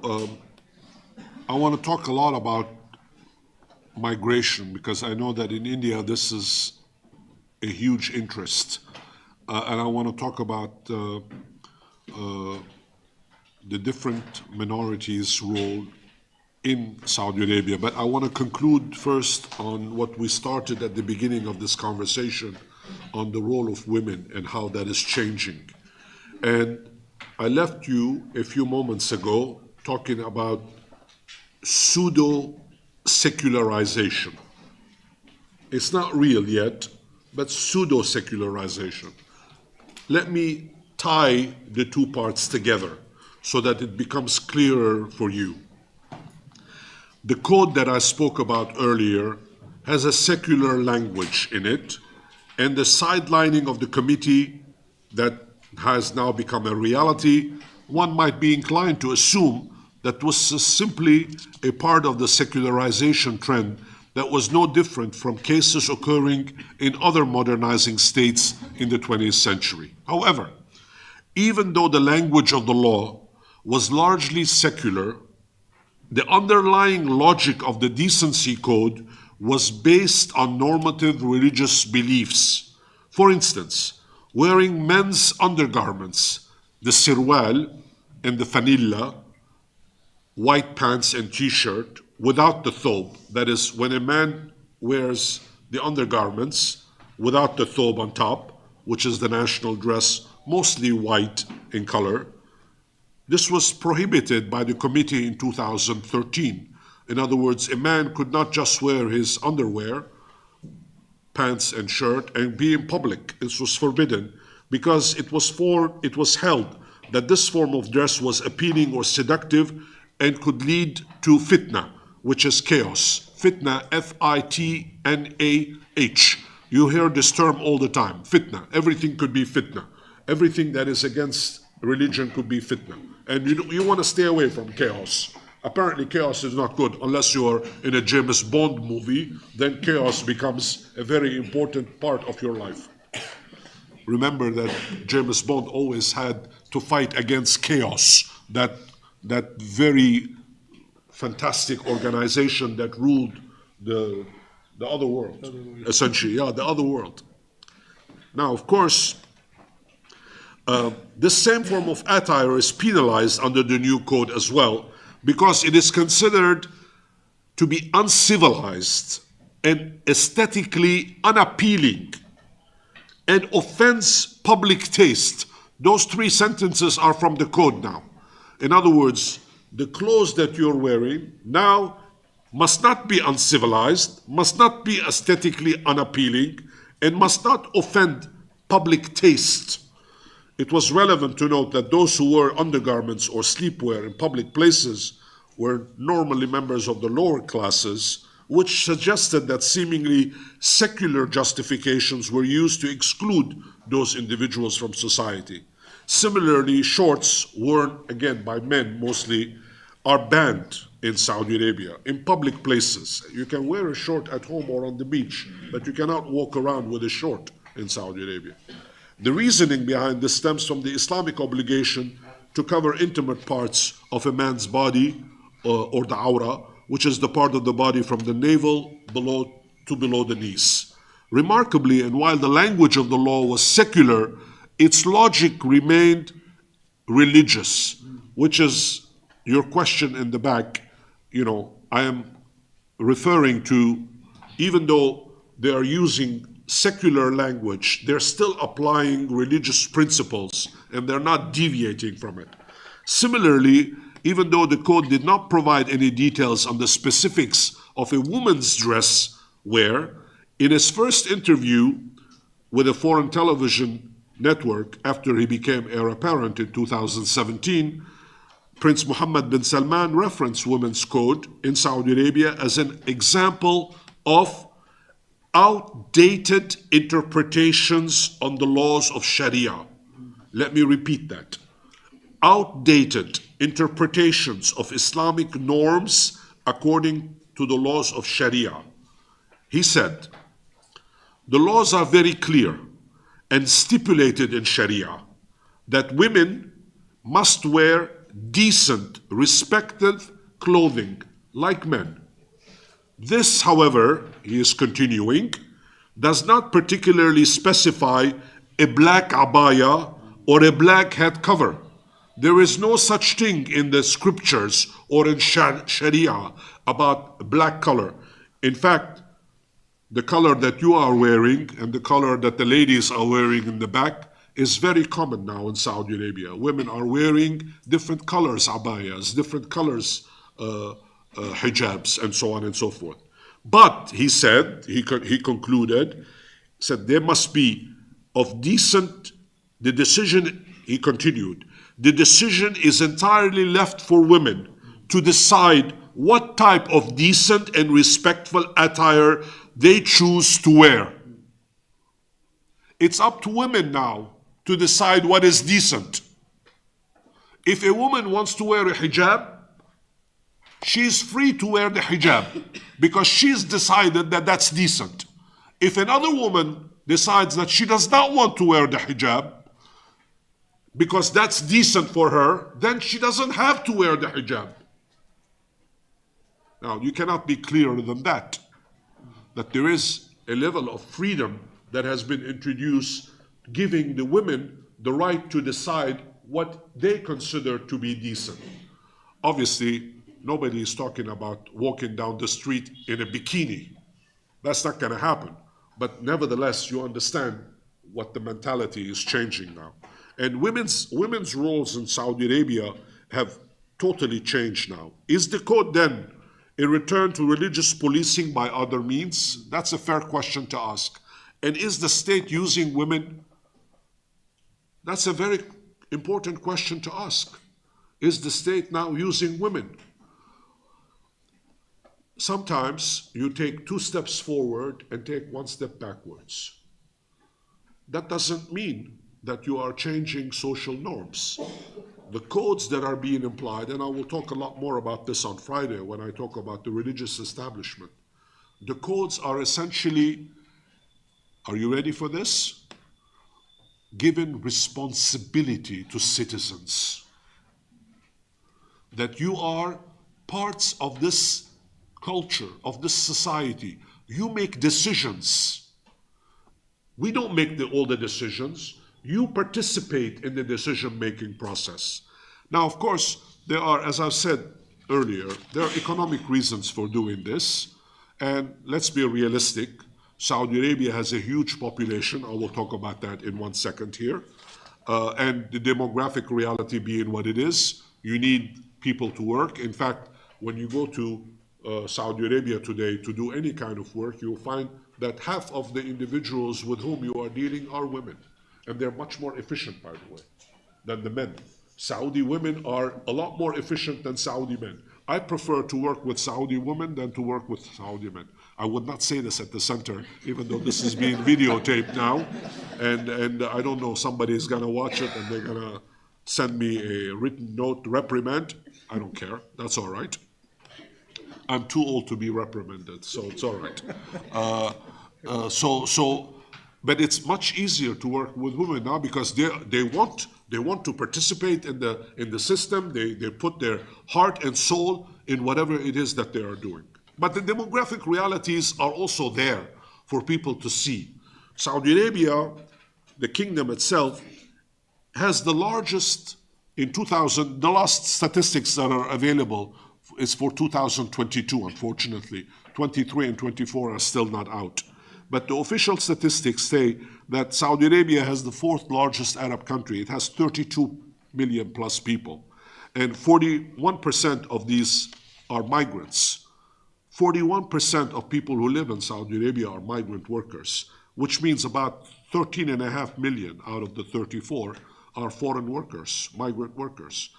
I want to talk a lot about migration because I know that in India this is a huge interest. And I want to talk about the different minorities' role in Saudi Arabia. But I want to conclude first on what we started at the beginning of this conversation on the role of women and how that is changing. And I left you a few moments ago talking about pseudo-secularization. It's not real yet, but pseudo-secularization. Let me tie the two parts together so that it becomes clearer for you. The code that I spoke about earlier has a secular language in it, and the sidelining of the committee that has now become a reality, one might be inclined to assume that was simply a part of the secularization trend that was no different from cases occurring in other modernizing states in the 20th century. However, even though the language of the law was largely secular, the underlying logic of the decency code was based on normative religious beliefs. For instance, wearing men's undergarments, the sirwal and the fanilla, white pants and t-shirt, without the thobe. That is, when a man wears the undergarments without the thobe on top, which is the national dress, mostly white in color, this was prohibited by the committee in 2013. In other words, a man could not just wear his underwear, pants and shirt, and be in public. This was forbidden because it was held that this form of dress was appealing or seductive and could lead to fitna, which is chaos. Fitna, F-I-T-N-A-H. You hear this term all the time, fitna. Everything could be fitna. Everything that is against religion could be fitna. And you want to stay away from chaos. Apparently chaos is not good unless you're in a James Bond movie, then chaos becomes a very important part of your life. Remember that James Bond always had to fight against chaos, that very fantastic organization that ruled the other world, essentially, the other world. Now, of course, this same form of attire is penalized under the new code as well, because it is considered to be uncivilized and aesthetically unappealing and offends public taste. Those three sentences are from the code now. In other words, the clothes that you're wearing now must not be uncivilized, must not be aesthetically unappealing, and must not offend public taste. It was relevant to note that those who wore undergarments or sleepwear in public places were normally members of the lower classes, which suggested that seemingly secular justifications were used to exclude those individuals from society. Similarly, shorts worn, again, by men mostly, are banned in Saudi Arabia, in public places. You can wear a short at home or on the beach, but you cannot walk around with a short in Saudi Arabia. The reasoning behind this stems from the Islamic obligation to cover intimate parts of a man's body, or the aura, which is the part of the body from the navel to below the knees. Remarkably, and while the language of the law was secular, its logic remained religious, which is your question in the back. I am referring to, even though they are using secular language, they're still applying religious principles and they're not deviating from it. Similarly, even though the code did not provide any details on the specifics of a woman's dress wear, in his first interview with a foreign television network after he became heir apparent in 2017, Prince Mohammed bin Salman referenced women's code in Saudi Arabia as an example of outdated interpretations on the laws of Sharia. Let me repeat that. Outdated interpretations of Islamic norms according to the laws of Sharia. He said, the laws are very clear and stipulated in Sharia that women must wear decent, respected clothing like men. This, however, he is continuing, does not particularly specify a black abaya or a black head cover. There is no such thing in the scriptures or in Sharia about black color. In fact, the color that you are wearing and the color that the ladies are wearing in the back is very common now in Saudi Arabia. Women are wearing different colors abayas, different colors hijabs, and so on and so forth. But he said, he concluded, said there must be of decent, the decision, he continued, the decision is entirely left for women to decide what type of decent and respectful attire they choose to wear. It's up to women now to decide what is decent. If a woman wants to wear a hijab, she's free to wear the hijab because she's decided that that's decent. If another woman decides that she does not want to wear the hijab because that's decent for her, then she doesn't have to wear the hijab. Now, you cannot be clearer than that there is a level of freedom that has been introduced, giving the women the right to decide what they consider to be decent. Obviously, nobody is talking about walking down the street in a bikini. That's not going to happen. But nevertheless, you understand what the mentality is changing now. And women's roles in Saudi Arabia have totally changed now. Is the code then a return to religious policing by other means? That's a fair question to ask. And is the state using women? That's a very important question to ask. Is the state now using women? Sometimes you take 2 steps forward and take 1 step backwards. That doesn't mean that you are changing social norms. The codes that are being implied, and I will talk a lot more about this on Friday when I talk about the religious establishment. The codes are essentially, are you ready for this? Giving responsibility to citizens. That you are parts of this culture, of this society. You make decisions. We don't make all the decisions. You participate in the decision-making process. Now, of course, there are, as I've said earlier, there are economic reasons for doing this. And let's be realistic. Saudi Arabia has a huge population. I will talk about that in 1 second here. And the demographic reality being what it is, you need people to work. In fact, when you go to Saudi Arabia today to do any kind of work, you'll find that half of the individuals with whom you are dealing are women. And they're much more efficient, by the way, than the men. Saudi women are a lot more efficient than Saudi men. I prefer to work with Saudi women than to work with Saudi men. I would not say this at the center, even though this is being videotaped now. And I don't know, somebody is going to watch it and they're going to send me a written note, reprimand. I don't care. That's all right. I'm too old to be reprimanded, so it's all right. But it's much easier to work with women now because they want to participate in the system. They put their heart and soul in whatever it is that they are doing. But the demographic realities are also there for people to see. Saudi Arabia, the kingdom itself, has the largest in 2000. The last statistics that are available is for 2022. Unfortunately, 23 and 24 are still not out. But the official statistics say that Saudi Arabia has the 4th largest Arab country. It has 32 million plus people. And 41% of these are migrants. 41% of people who live in Saudi Arabia are migrant workers, which means about 13.5 million out of the 34 are foreign workers, migrant workers.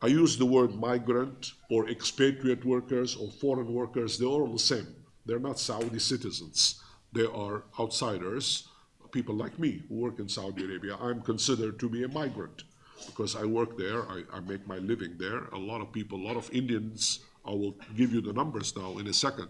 I use the word migrant or expatriate workers or foreign workers. They're all the same. They're not Saudi citizens. They are outsiders, people like me who work in Saudi Arabia. I'm considered to be a migrant because I work there, I make my living there. A lot of people, a lot of Indians, I will give you the numbers now in a second.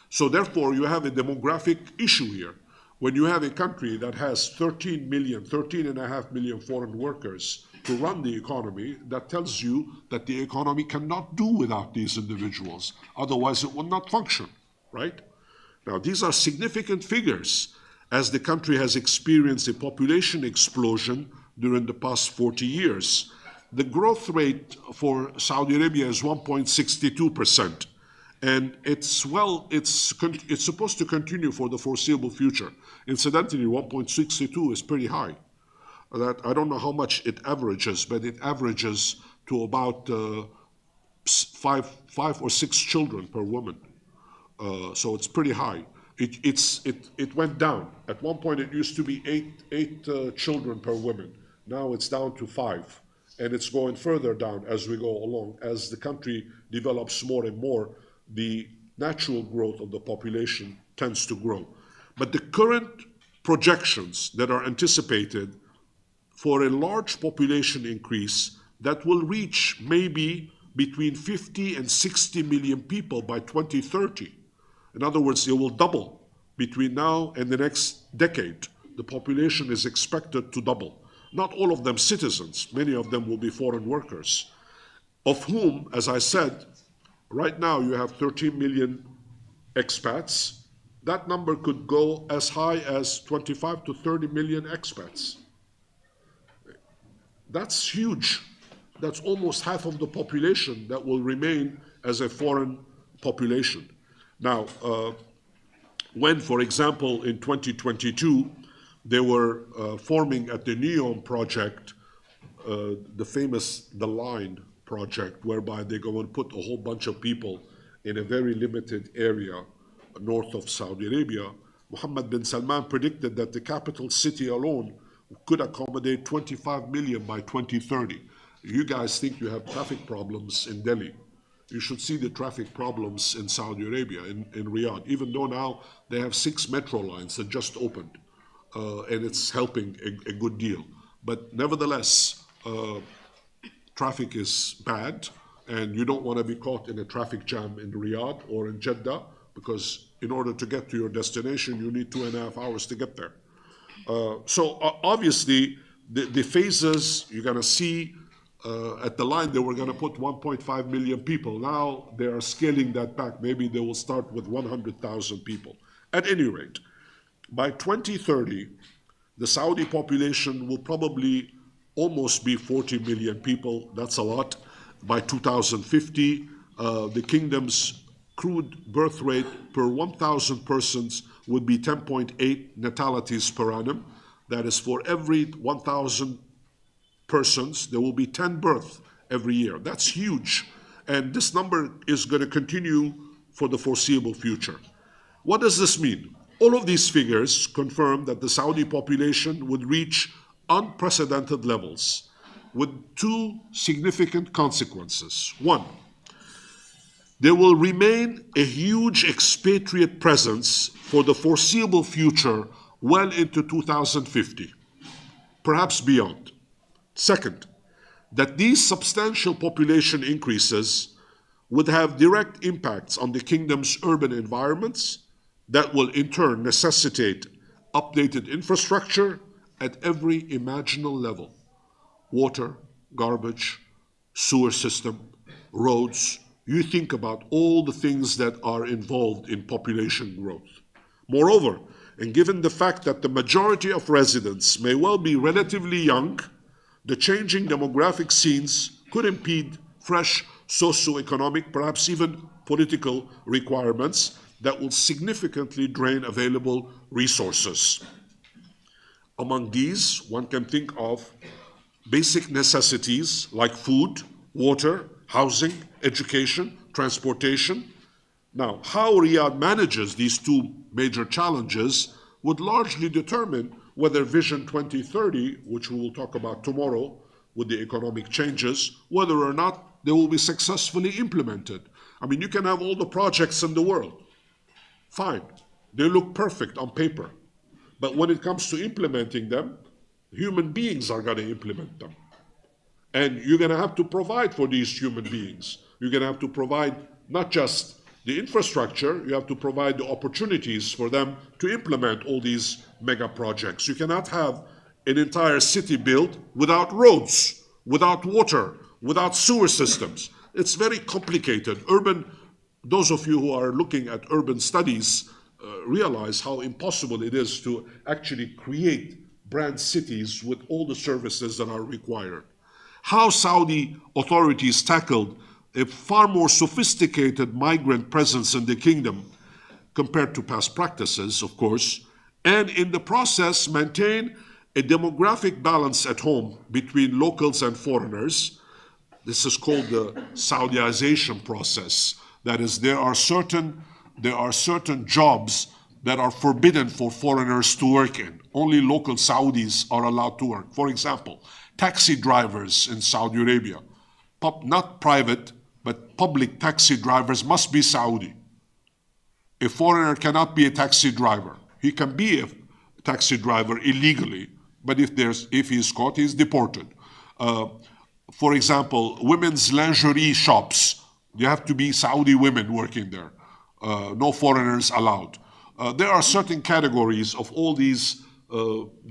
So therefore, you have a demographic issue here. When you have a country that has 13 million, 13.5 million foreign workers to run the economy, that tells you that the economy cannot do without these individuals. Otherwise, it will not function, right? Now, these are significant figures as the country has experienced a population explosion during the past 40 years. The growth rate for Saudi Arabia is 1.62%. And it's supposed to continue for the foreseeable future. Incidentally, 1.62 is pretty high. That I don't know how much it averages, but it averages to about five or six children per woman. So it's pretty high. It went down. At one point, it used to be eight children per woman. Now it's down to 5, and it's going further down as we go along. As the country develops more and more, the natural growth of the population tends to grow. But the current projections that are anticipated for a large population increase that will reach maybe between 50 and 60 million people by 2030. In other words, it will double between now and the next decade. The population is expected to double. Not all of them citizens, many of them will be foreign workers, of whom, as I said, right now you have 13 million expats. That number could go as high as 25 to 30 million expats. That's huge. That's almost half of the population that will remain as a foreign population. Now, when, for example, in 2022, they were forming at the NEOM project, the famous The Line project, whereby they're going to put a whole bunch of people in a very limited area north of Saudi Arabia. Mohammed bin Salman predicted that the capital city alone could accommodate 25 million by 2030. You guys think you have traffic problems in Delhi. You should see the traffic problems in Saudi Arabia, in Riyadh, even though now they have 6 metro lines that just opened, and it's helping a good deal. But nevertheless, traffic is bad, and you don't want to be caught in a traffic jam in Riyadh or in Jeddah, because in order to get to your destination, you need 2.5 hours to get there. So obviously, the phases you're going to see at the line, they were going to put 1.5 million people. Now they are scaling that back. Maybe they will start with 100,000 people. At any rate, by 2030, the Saudi population will probably almost be 40 million people. That's a lot. By 2050, the kingdom's crude birth rate per 1,000 persons would be 10.8 natalities per annum. That is, for every 1,000 persons, there will be 10 births every year. That's huge. And this number is going to continue for the foreseeable future. What does this mean? All of these figures confirm that the Saudi population would reach unprecedented levels with 2 significant consequences. 1, there will remain a huge expatriate presence for the foreseeable future well into 2050, perhaps beyond. Second, that these substantial population increases would have direct impacts on the kingdom's urban environments that will in turn necessitate updated infrastructure at every imaginable level: water, garbage, sewer system, roads. You think about all the things that are involved in population growth. Moreover, and given the fact that the majority of residents may well be relatively young, the changing demographic scenes could impede fresh socioeconomic, perhaps even political requirements that will significantly drain available resources. Among these, one can think of basic necessities like food, water, housing, education, transportation. Now, how Riyadh manages these 2 major challenges would largely determine whether Vision 2030, which we will talk about tomorrow with the economic changes, whether or not they will be successfully implemented. I mean, you can have all the projects in the world. Fine. They look perfect on paper. But when it comes to implementing them, human beings are going to implement them. And you're going to have to provide for these human beings. You're going to have to provide not just the infrastructure, you have to provide the opportunities for them to implement all these mega projects. You cannot have an entire city built without roads, without water, without sewer systems. It's very complicated. Those of you who are looking at urban studies realize how impossible it is to actually create brand cities with all the services that are required. How Saudi authorities tackled a far more sophisticated migrant presence in the kingdom compared to past practices, of course, and in the process maintain a demographic balance at home between locals and foreigners. This is called the Saudiization process. That is, there are certain jobs that are forbidden for foreigners to work in. Only local Saudis are allowed to work. For example, taxi drivers in Saudi Arabia, not private, but public taxi drivers must be Saudi. A foreigner cannot be a taxi driver. He can be a taxi driver illegally, but if he is caught, he is deported. For example, women's lingerie shops, you have to be Saudi women working there. No foreigners allowed. There are certain categories of all these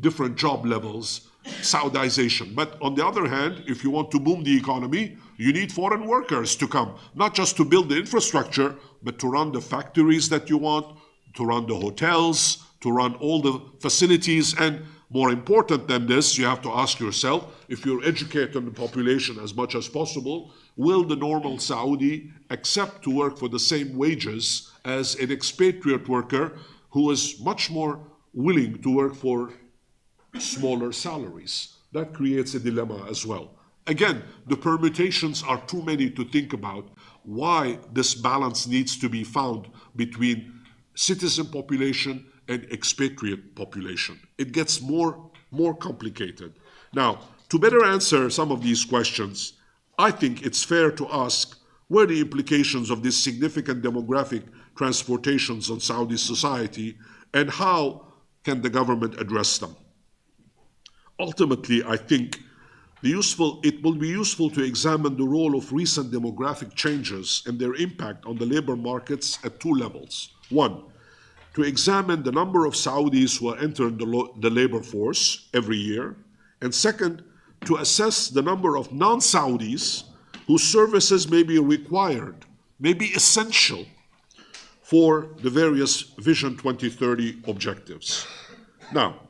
different job levels, Saudization. But on the other hand, if you want to boom the economy, you need foreign workers to come, not just to build the infrastructure, but to run the factories that you want, to run the hotels, to run all the facilities. And more important than this, you have to ask yourself, if you're educating the population as much as possible, will the normal Saudi accept to work for the same wages as an expatriate worker who is much more willing to work for smaller salaries? That creates a dilemma as well. Again, the permutations are too many to think about why this balance needs to be found between citizen population and expatriate population. It gets more complicated. Now, to better answer some of these questions, I think it's fair to ask where the implications of these significant demographic transportations on Saudi society and how can the government address them. Ultimately, I think it will be useful to examine the role of recent demographic changes and their impact on the labor markets at two levels. One, to examine the number of Saudis who are entering the labor force every year. And second, to assess the number of non-Saudis whose services may be required, may be essential for the various Vision 2030 objectives. Now,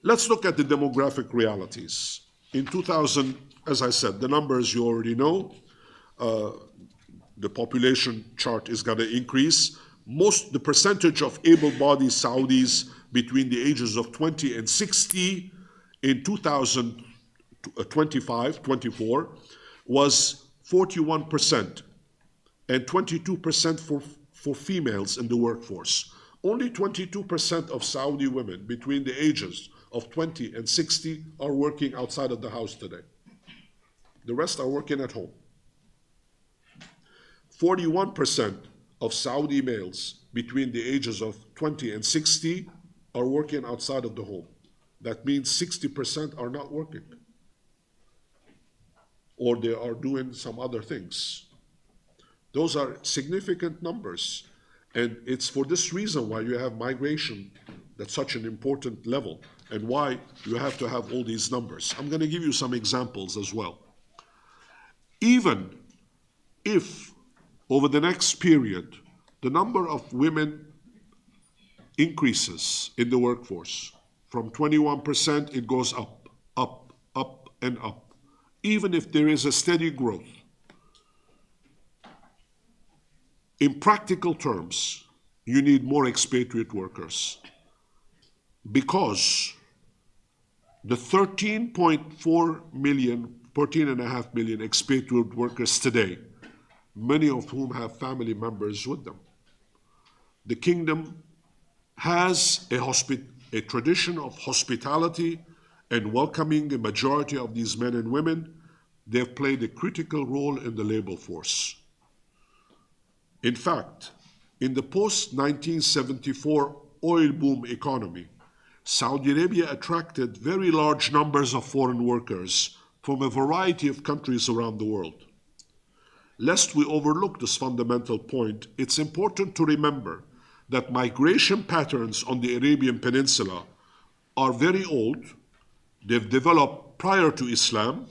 let's look at the demographic realities. In 2000, as I said, the numbers you already know. The population chart is going to increase. The percentage of able-bodied Saudis between the ages of 20 and 60 in 2024 was 41% and 22% for females in the workforce. Only 22% of Saudi women between the ages of 20 and 60 are working outside of the house today. The rest are working at home. 41% of Saudi males between the ages of 20 and 60 are working outside of the home. That means 60% are not working, or they are doing some other things. Those are significant numbers, and it's for this reason why you have migration at such an important level, and why you have to have all these numbers. I'm going to give you some examples as well. Even if over the next period, the number of women increases in the workforce. From 21%, it goes up, up, up, and up. Even if there is a steady growth. In practical terms, you need more expatriate workers because the 13.4 million, 13.5 million expatriate workers today, many of whom have family members with them. The kingdom has a tradition of hospitality and welcoming a majority of these men and women. They've played a critical role in the labor force. In fact, in the post-1974 oil boom economy, Saudi Arabia attracted very large numbers of foreign workers from a variety of countries around the world. Lest we overlook this fundamental point, it's important to remember that migration patterns on the Arabian Peninsula are very old. They've developed prior to Islam,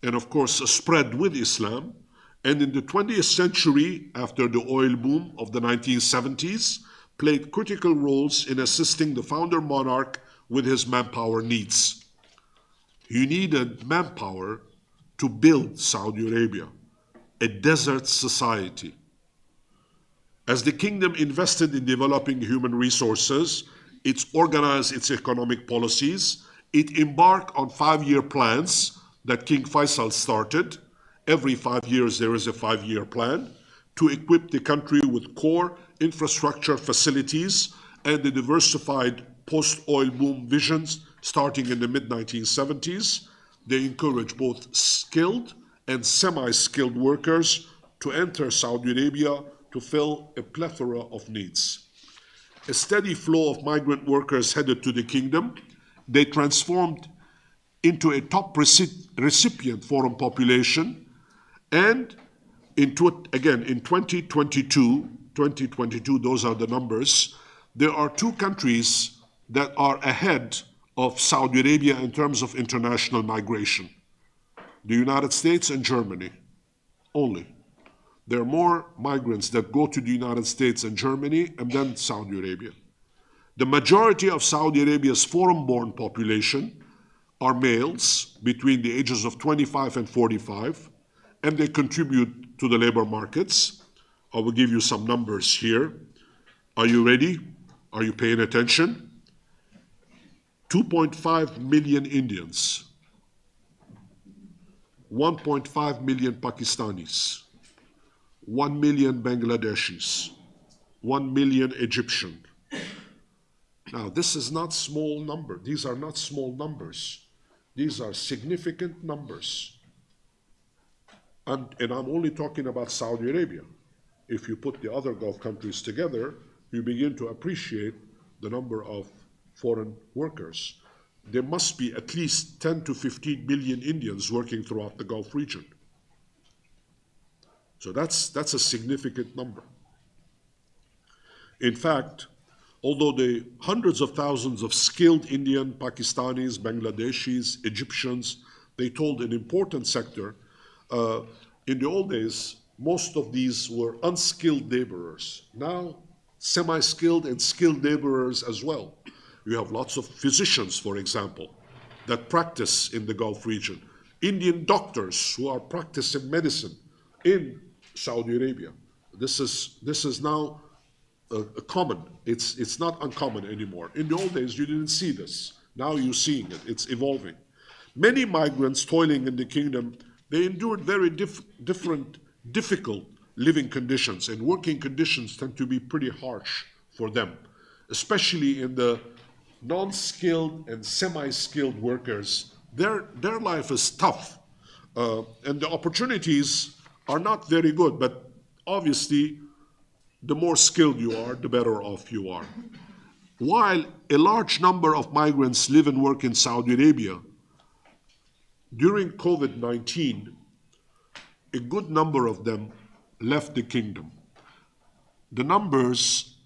and of course spread with Islam. And in the 20th century, after the oil boom of the 1970s, played critical roles in assisting the founder monarch with his manpower needs. You needed manpower to build Saudi Arabia, a desert society. As the kingdom invested in developing human resources, it organized its economic policies, it embarked on 5-year plans that King Faisal started. Every 5 years there is a 5-year plan to equip the country with core infrastructure facilities and the diversified post-oil boom visions starting in the mid-1970s. They encourage both skilled and semi-skilled workers to enter Saudi Arabia to fill a plethora of needs. A steady flow of migrant workers headed to the kingdom. They transformed into a top recipient foreign population. And in 2022, those are the numbers, there are two countries that are ahead of Saudi Arabia in terms of international migration. The United States and Germany only. There are more migrants that go to the United States and Germany and then Saudi Arabia. The majority of Saudi Arabia's foreign-born population are males between the ages of 25 and 45, and they contribute to the labor markets. I will give you some numbers here. Are you ready? Are you paying attention? 2.5 million Indians, 1.5 million Pakistanis, 1 million Bangladeshis, 1 million Egyptian. Now, this is not small number. These are not small numbers. These are significant numbers. And I'm only talking about Saudi Arabia. If you put the other Gulf countries together, you begin to appreciate the number of foreign workers. There must be at least 10 to 15 million Indians working throughout the Gulf region. So that's a significant number. In fact, although the hundreds of thousands of skilled Indian, Pakistanis, Bangladeshis, Egyptians, they told an important sector, in the old days, most of these were unskilled laborers. Now, semi-skilled and skilled laborers as well. You have lots of physicians, for example, that practice in the Gulf region. Indian doctors who are practicing medicine in Saudi Arabia. This is now common. It's not uncommon anymore. In the old days, you didn't see this. Now you're seeing it. It's evolving. Many migrants toiling in the kingdom, they endured very difficult living conditions, and working conditions tend to be pretty harsh for them, especially in the non-skilled and semi-skilled workers. Their life is tough, and the opportunities are not very good, but obviously the more skilled you are, the better off you are. While a large number of migrants live and work in Saudi Arabia, during COVID-19, a good number of them left the kingdom. The numbers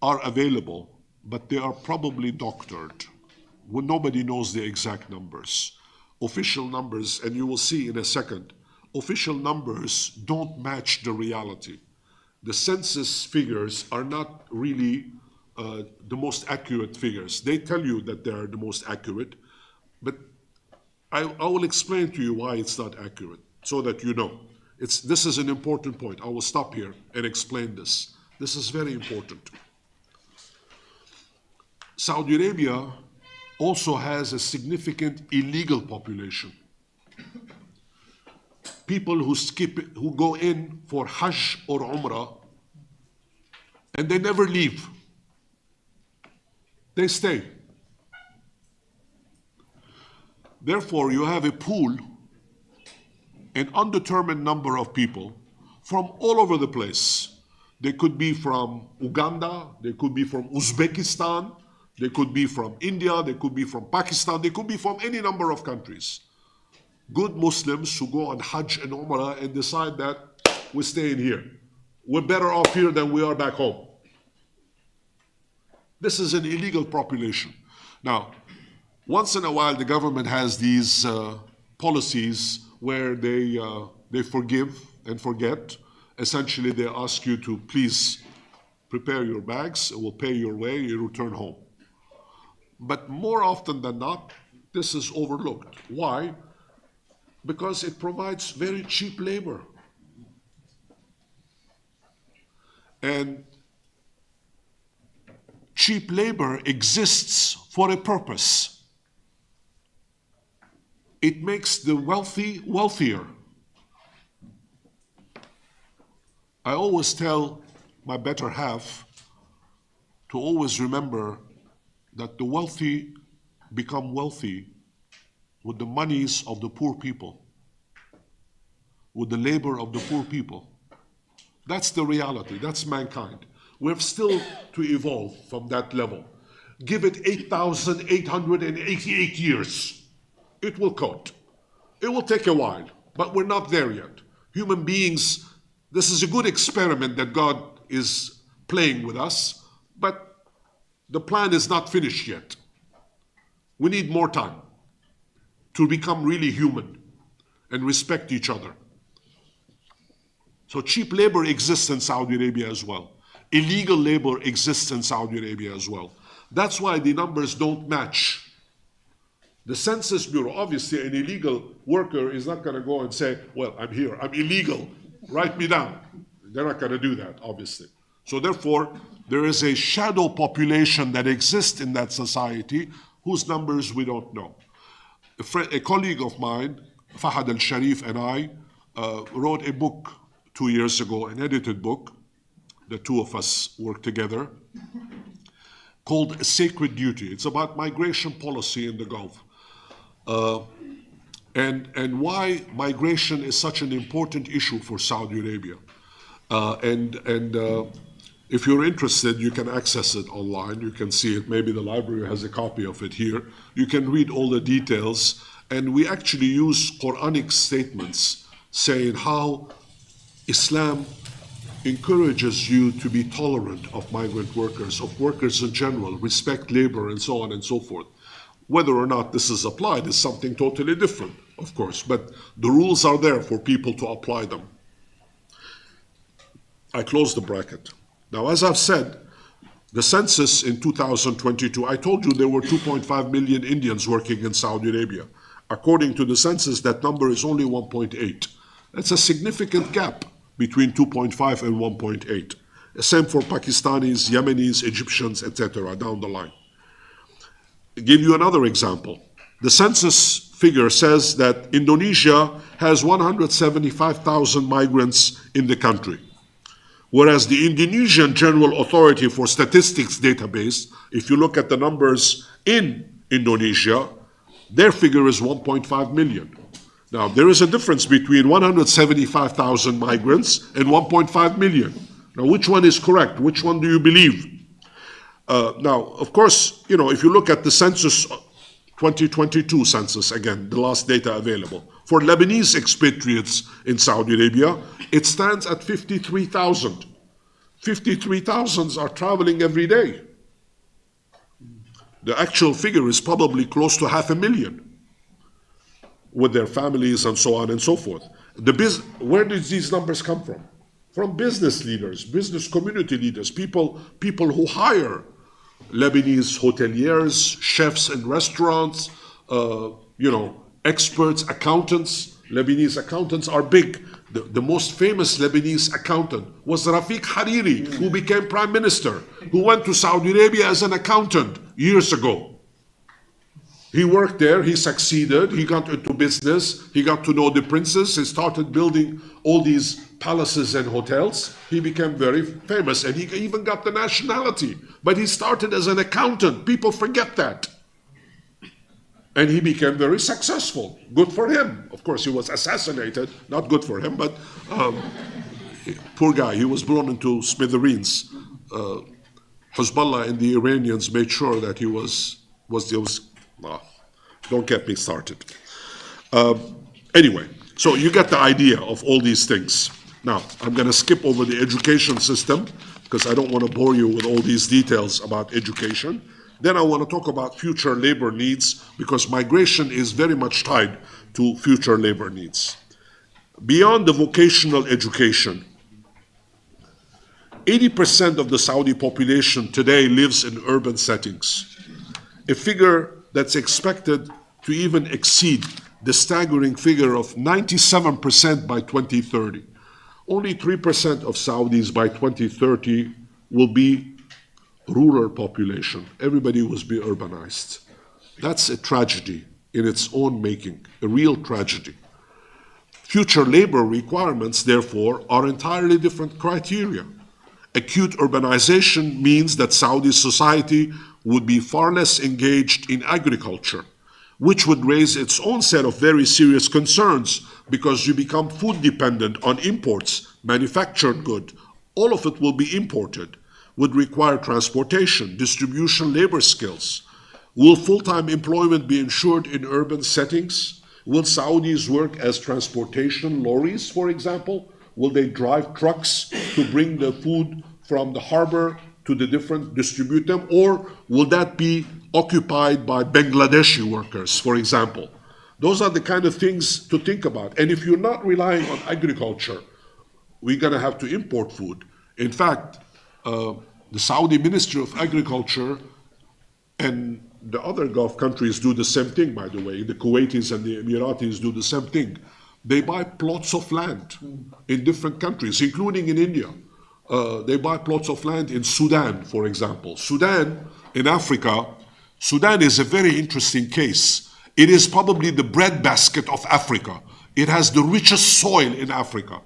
are available, but they are probably doctored. Well, nobody knows the exact numbers. Official numbers, and you will see in a second, official numbers don't match the reality. The census figures are not really the most accurate figures. They tell you that they are the most accurate, but I will explain to you why it's not accurate, so that you know. This is an important point. I will stop here and explain this. This is very important. Saudi Arabia also has a significant illegal population. People who go in for Hajj or Umrah, and they never leave. They stay. Therefore, you have a pool, an undetermined number of people from all over the place. They could be from Uganda, they could be from Uzbekistan, they could be from India, they could be from Pakistan, they could be from any number of countries. Good Muslims who go on Hajj and Umrah and decide that we're staying here. We're better off here than we are back home. This is an illegal population. Now, once in a while, the government has these policies where they forgive and forget. Essentially, they ask you to please prepare your bags, we'll pay your way, you return home. But more often than not, this is overlooked. Why? Because it provides very cheap labor. And cheap labor exists for a purpose. It makes the wealthy wealthier. I always tell my better half to always remember that the wealthy become wealthy with the monies of the poor people, with the labor of the poor people. That's the reality, that's mankind. We have still to evolve from that level. Give it 8,888 years. It will coat. It will take a while, but we're not there yet. Human beings, this is a good experiment that God is playing with us, but the plan is not finished yet. We need more time to become really human and respect each other. So cheap labor exists in Saudi Arabia as well. Illegal labor exists in Saudi Arabia as well. That's why the numbers don't match. The Census Bureau, obviously an illegal worker is not going to go and say, well, I'm here, I'm illegal, write me down. They're not going to do that, obviously. So therefore, there is a shadow population that exists in that society whose numbers we don't know. A colleague of mine, Fahad al-Sharif, and I wrote a book 2 years ago, an edited book, the two of us worked together, called Sacred Duty. It's about migration policy in the Gulf. And why migration is such an important issue for Saudi Arabia. If you're interested, you can access it online. You can see it. Maybe the library has a copy of it here. You can read all the details. And we actually use Quranic statements saying how Islam encourages you to be tolerant of migrant workers, of workers in general, respect labor, and so on and so forth. Whether or not this is applied is something totally different, of course, but the rules are there for people to apply them. I close the bracket. Now, as I've said, the census in 2022, I told you there were 2.5 million Indians working in Saudi Arabia. According to the census, that number is only 1.8. That's a significant gap between 2.5 and 1.8. Same for Pakistanis, Yemenis, Egyptians, etc., down the line. I'll give you another example. The census figure says that Indonesia has 175,000 migrants in the country. Whereas the Indonesian General Authority for Statistics database, if you look at the numbers in Indonesia, their figure is 1.5 million. Now, there is a difference between 175,000 migrants and 1.5 million. Now, which one is correct? Which one do you believe? Now, of course, if you look at the census, 2022 census, again, the last data available, for Lebanese expatriates in Saudi Arabia, it stands at 53,000. 53,000 are traveling every day. The actual figure is probably close to 500,000 with their families and so on and so forth. Where did these numbers come from? From business leaders, business community leaders, people who hire Lebanese hoteliers, chefs in restaurants, experts, accountants. Lebanese accountants are big. The most famous Lebanese accountant was Rafiq Hariri, who became prime minister, who went to Saudi Arabia as an accountant years ago. He worked there, he succeeded, he got into business, he got to know the princes, he started building all these palaces and hotels. He became very famous, and he even got the nationality. But he started as an accountant. People forget that. And he became very successful. Good for him. Of course, he was assassinated. Not good for him, but poor guy. He was blown into smithereens. Hezbollah and the Iranians made sure that he was don't get me started. Anyway, so you get the idea of all these things. Now, I'm going to skip over the education system because I don't want to bore you with all these details about education. Then I want to talk about future labor needs because migration is very much tied to future labor needs. Beyond the vocational education, 80% of the Saudi population today lives in urban settings, a figure that's expected to even exceed the staggering figure of 97% by 2030. Only 3% of Saudis by 2030 will be rural population. Everybody will be urbanized. That's a tragedy in its own making, a real tragedy. Future labor requirements, therefore, are entirely different criteria. Acute urbanization means that Saudi society would be far less engaged in agriculture, which would raise its own set of very serious concerns because you become food dependent on imports, manufactured good. All of it will be imported, would require transportation, distribution, labor skills. Will full-time employment be ensured in urban settings? Will Saudis work as transportation lorries, for example? Will they drive trucks to bring the food from the harbor to the different, distribute them? Or will that be occupied by Bangladeshi workers, for example? Those are the kind of things to think about. And if you're not relying on agriculture, we're going to have to import food. In fact, the Saudi Ministry of Agriculture and the other Gulf countries do the same thing, by the way. The Kuwaitis and the Emiratis do the same thing. They buy plots of land in different countries, including in India. They buy plots of land in Sudan, for example. Sudan, in Africa, Sudan is a very interesting case. It is probably the breadbasket of Africa. It has the richest soil in Africa.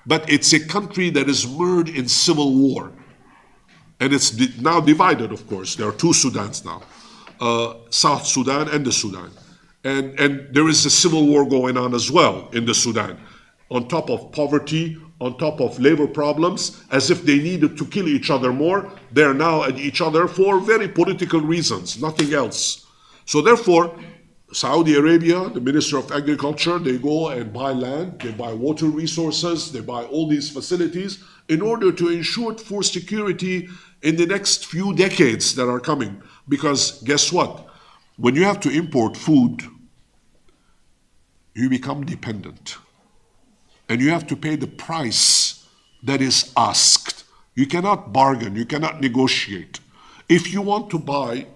But it's a country that is mired in civil war. And it's now divided, of course. There are two Sudans now, South Sudan and the Sudan. And there is a civil war going on as well in the Sudan, on top of poverty, on top of labor problems, as if they needed to kill each other more. They're now at each other for very political reasons, nothing else. So therefore, Saudi Arabia, the Minister of Agriculture, they go and buy land, they buy water resources, they buy all these facilities in order to ensure food security in the next few decades that are coming. Because guess what? When you have to import food, you become dependent. And you have to pay the price that is asked. You cannot bargain, you cannot negotiate. If you want to buy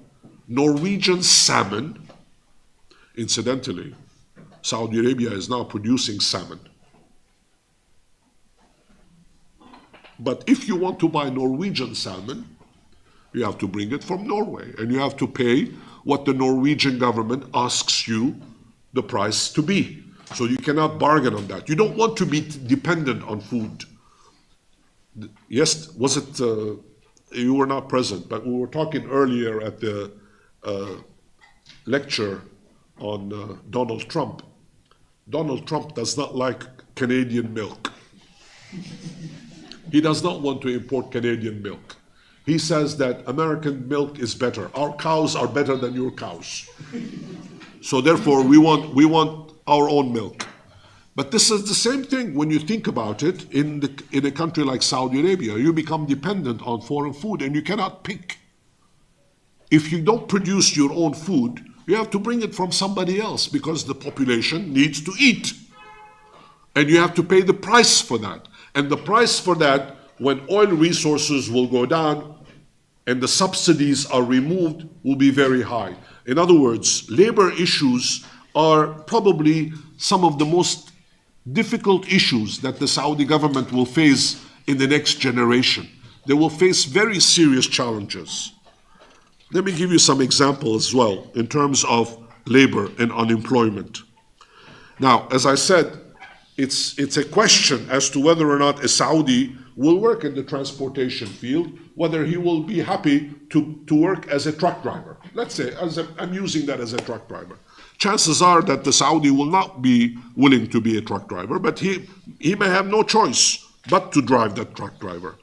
Norwegian salmon, incidentally, Saudi Arabia is now producing salmon. But if you want to buy Norwegian salmon, you have to bring it from Norway, and you have to pay what the Norwegian government asks you the price to be. So you cannot bargain on that. You don't want to be dependent on food. Yes, was it, you were not present, but we were talking earlier at the lecture on Donald Trump. Donald Trump does not like Canadian milk. He does not want to import Canadian milk. He says that American milk is better. Our cows are better than your cows. So therefore, we want our own milk. But this is the same thing when you think about it in a country like Saudi Arabia. You become dependent on foreign food and you cannot pick. If you don't produce your own food, you have to bring it from somebody else because the population needs to eat. And you have to pay the price for that. And the price for that, when oil resources will go down and the subsidies are removed, will be very high. In other words, labor issues are probably some of the most difficult issues that the Saudi government will face in the next generation. They will face very serious challenges. Let me give you some examples as well in terms of labor and unemployment. Now, as I said, it's a question as to whether or not a Saudi will work in the transportation field, whether he will be happy to work as a truck driver. Let's say, I'm using that as a truck driver. Chances are that the Saudi will not be willing to be a truck driver, but he may have no choice but to drive that truck driver.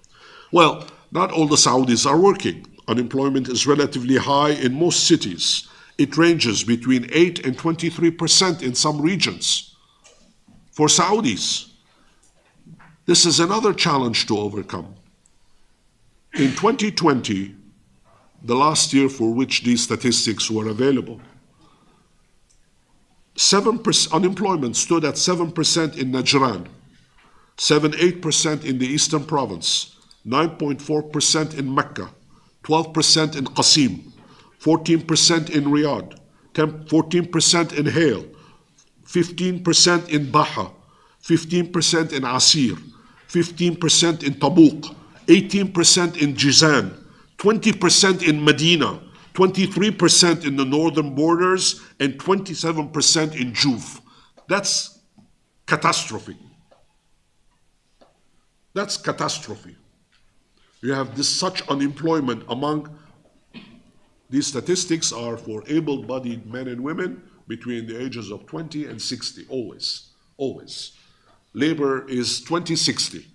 Well, not all the Saudis are working. Unemployment is relatively high in most cities. It ranges between 8 and 23% in some regions. For Saudis, This is another challenge to overcome. In 2020, the last year for which these statistics were available, 7% unemployment stood at 7% in Najran, 7-8% in the Eastern Province, 9.4% in Mecca, 12% in Qasim, 14% in Riyadh, 14% in Hale, 15% in Baha, 15% in Asir, 15% in Tabuk, 18% in Jizan, 20% in Medina, 23% in the northern borders, and 27% in Juf. That's catastrophe. That's catastrophe. You have this such unemployment among, these statistics are for able-bodied men and women between the ages of 20 and 60, always, always. Labor is 20-60,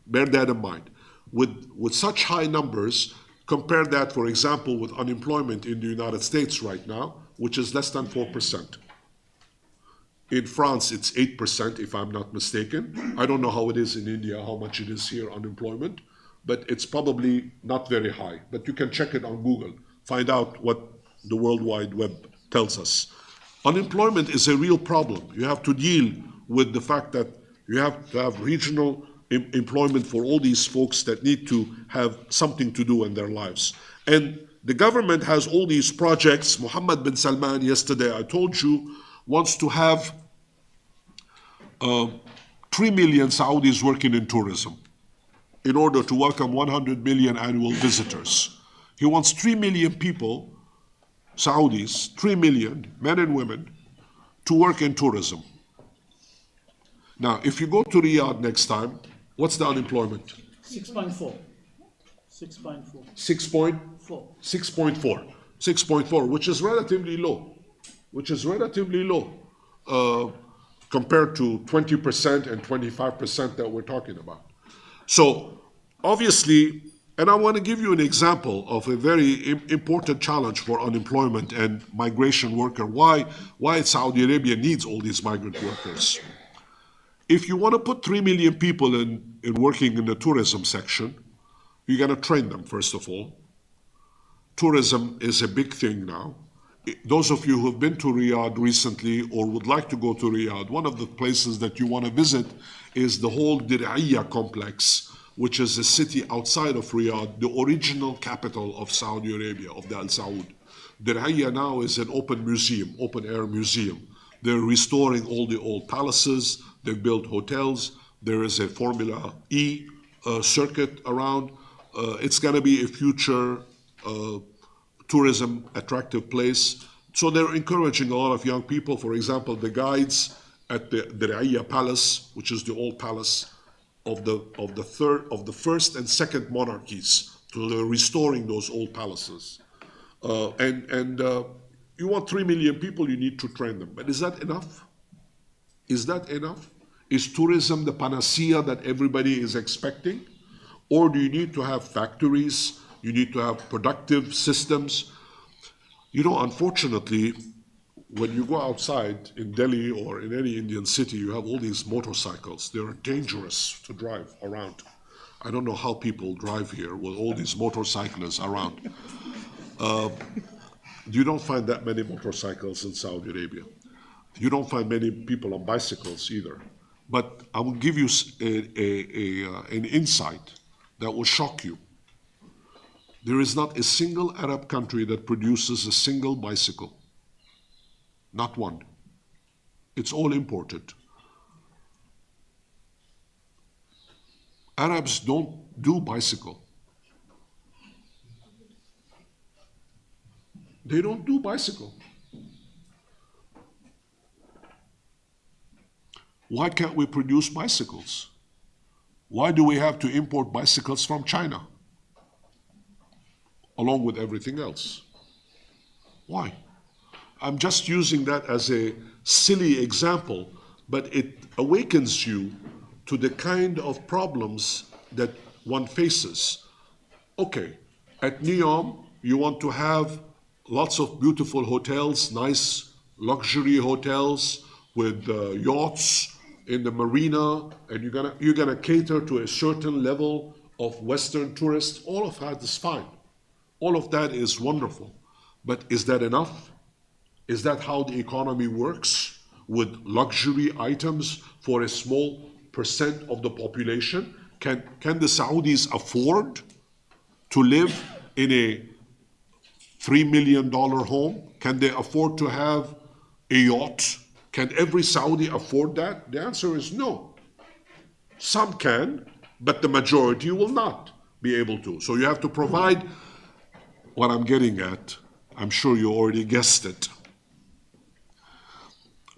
bear that in mind. With such high numbers, compare that, for example, with unemployment in the United States right now, which is less than 4%. In France, it's 8%, if I'm not mistaken. I don't know how it is in India, how much it is here, unemployment, but it's probably not very high. But you can check it on Google, find out what the World Wide Web tells us. Unemployment is a real problem. You have to deal with the fact that you have to have regional employment for all these folks that need to have something to do in their lives. And the government has all these projects. Mohammed bin Salman, yesterday I told you, wants to have 3 million Saudis working in tourism in order to welcome 100 million annual visitors. He wants 3 million people, Saudis, 3 million men and women, to work in tourism. Now, if you go to Riyadh next time, what's the unemployment? 6.4. 6.4. 6.4, which is relatively low, compared to 20% and 25% that we're talking about. So obviously, and I want to give you an example of a very important challenge for unemployment and migration worker, why Saudi Arabia needs all these migrant workers. If you want to put 3 million people in working in the tourism section, you got to train them, first of all. Tourism is a big thing now. Those of you who have been to Riyadh recently or would like to go to Riyadh, one of the places that you want to visit is the whole Dir'iyah complex, which is a city outside of Riyadh, the original capital of Saudi Arabia, of the Al Saud. Dir'iyah now is an open museum, open air museum. They're restoring all the old palaces, they've built hotels, there is a Formula E circuit around. It's going to be a future tourism attractive place. So they're encouraging a lot of young people. For example, the guides at the Dir'iyah Palace, which is the old palace of the first and second monarchies. So they're restoring those old palaces. You want 3 million people, you need to train them. But is that enough? Is that enough? Is tourism the panacea that everybody is expecting? Or do you need to have factories? You need to have productive systems. You know, unfortunately, when you go outside in Delhi or in any Indian city, you have all these motorcycles. They're dangerous to drive around. I don't know how people drive here with all these motorcyclists around. You don't find that many motorcycles in Saudi Arabia. You don't find many people on bicycles either. But I will give you an insight that will shock you. There is not a single Arab country that produces a single bicycle. Not one. It's all imported. Arabs don't do bicycle. They don't do bicycle. Why can't we produce bicycles? Why do we have to import bicycles from China? Along with everything else. Why? I'm just using that as a silly example, but it awakens you to the kind of problems that one faces. Okay, at NEOM, you want to have lots of beautiful hotels, nice luxury hotels with yachts in the marina, and you're gonna cater to a certain level of Western tourists. All of that is fine. All of that is wonderful. But is that enough? Is that how the economy works, with luxury items for a small percent of the population? Can the Saudis afford to live in a $3 million home? Can they afford to have a yacht? Can every Saudi afford that? The answer is no. Some can, but the majority will not be able to. So you have to provide what I'm getting at. I'm sure you already guessed it.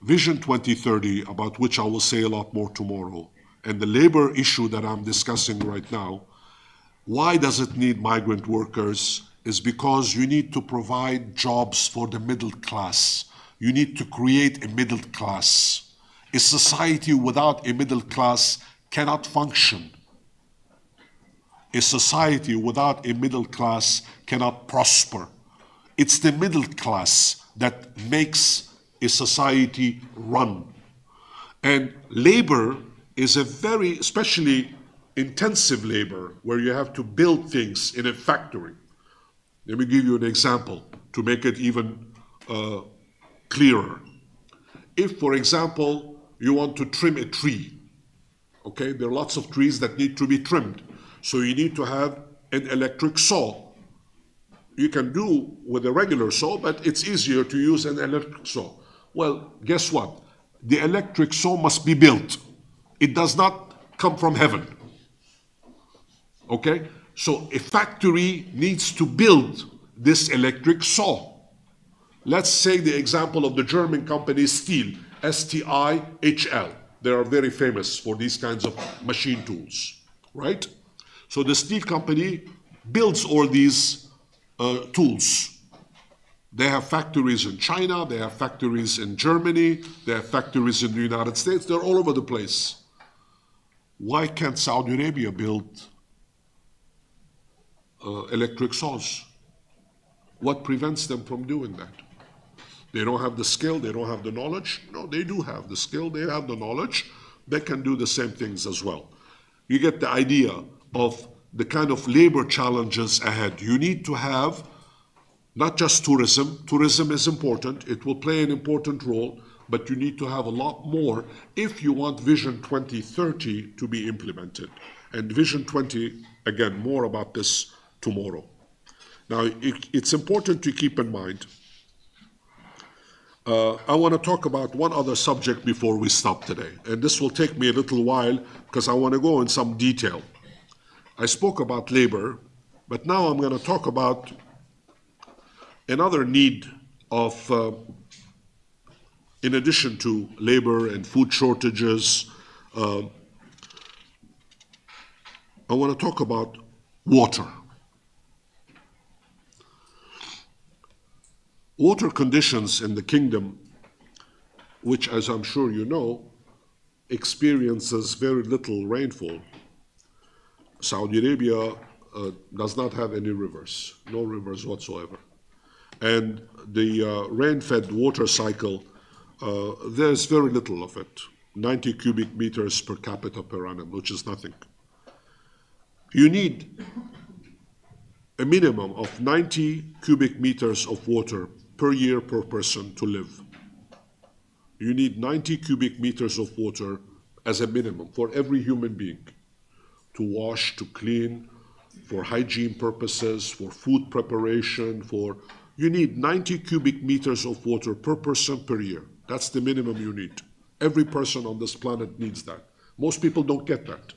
Vision 2030, about which I will say a lot more tomorrow, and the labor issue that I'm discussing right now, why does it need migrant workers? Is because you need to provide jobs for the middle class. You need to create a middle class. A society without a middle class cannot function. A society without a middle class cannot prosper. It's the middle class that makes a society run. And labor is a very, especially intensive labor, where you have to build things in a factory. Let me give you an example to make it even clearer. If, for example, you want to trim a tree, okay, there are lots of trees that need to be trimmed. So you need to have an electric saw. You can do with a regular saw, but it's easier to use an electric saw. Well, guess what? The electric saw must be built. It does not come from heaven. Okay? So a factory needs to build this electric saw. Let's say the example of the German company Stihl, S-T-I-H-L. They are very famous for these kinds of machine tools, right? So the Stihl company builds all these tools. They have factories in China, they have factories in Germany, they have factories in the United States, they're all over the place. Why can't Saudi Arabia build electric saws? What prevents them from doing that? They don't have the skill, they don't have the knowledge? No, they do have the skill, they have the knowledge. They can do the same things as well. You get the idea of the kind of labor challenges ahead. You need to have not just tourism. Tourism is important, it will play an important role, but you need to have a lot more if you want Vision 2030 to be implemented. And Vision 20, again, more about this tomorrow. Now, it's important to keep in mind, I want to talk about one other subject before we stop today. And this will take me a little while because I want to go in some detail. I spoke about labor, but now I'm going to talk about another need of, in addition to labor and food shortages, I want to talk about water. Water conditions in the kingdom, which, as I'm sure you know, experiences very little rainfall. Saudi Arabia does not have any rivers, no rivers whatsoever. And the rain-fed water cycle, there's very little of it, 90 cubic meters per capita per annum, which is nothing. You need a minimum of 90 cubic meters of water per year per person to live. You need 90 cubic meters of water as a minimum for every human being to wash, to clean, for hygiene purposes, for food preparation, you need 90 cubic meters of water per person per year. That's the minimum you need. Every person on this planet needs that. Most people don't get that.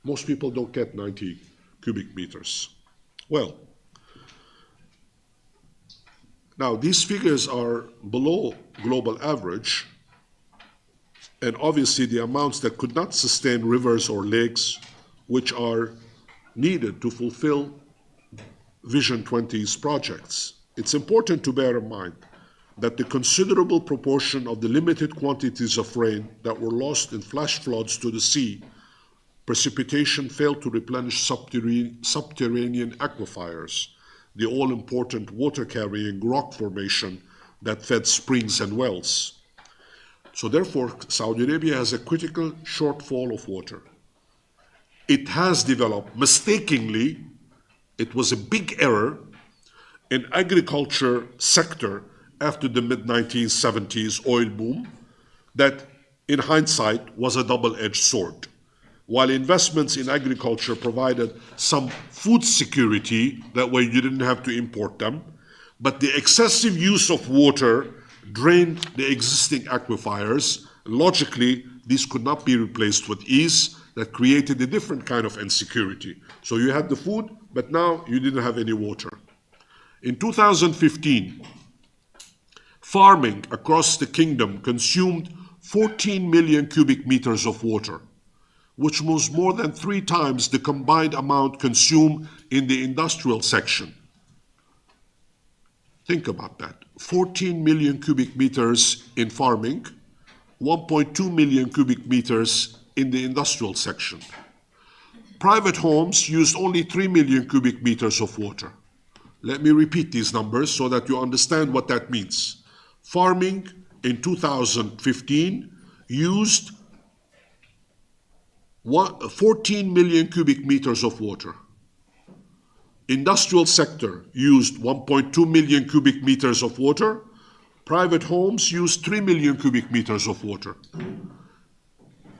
Most people don't get 90 cubic meters. Well, now these figures are below global average, and obviously the amounts that could not sustain rivers or lakes, which are needed to fulfill Vision 20's projects. It's important to bear in mind that the considerable proportion of the limited quantities of rain that were lost in flash floods to the sea, precipitation failed to replenish subterranean aquifers, the all-important water-carrying rock formation that fed springs and wells. So therefore, Saudi Arabia has a critical shortfall of water. It has developed, mistakenly, it was a big error, an agriculture sector after the mid-1970s oil boom that, in hindsight, was a double-edged sword. While investments in agriculture provided some food security, that way you didn't have to import them, but the excessive use of water drained the existing aquifers. Logically, these could not be replaced with ease. That created a different kind of insecurity. So you had the food, but now you didn't have any water. In 2015, farming across the kingdom consumed 14 million cubic meters of water, which was more than 3 times the combined amount consumed in the industrial section. Think about that. 14 million cubic meters in farming, 1.2 million cubic meters in the industrial section. Private homes used only 3 million cubic meters of water. Let me repeat these numbers so that you understand what that means. Farming in 2015 used 14 million cubic meters of water. Industrial sector used 1.2 million cubic meters of water. Private homes used 3 million cubic meters of water.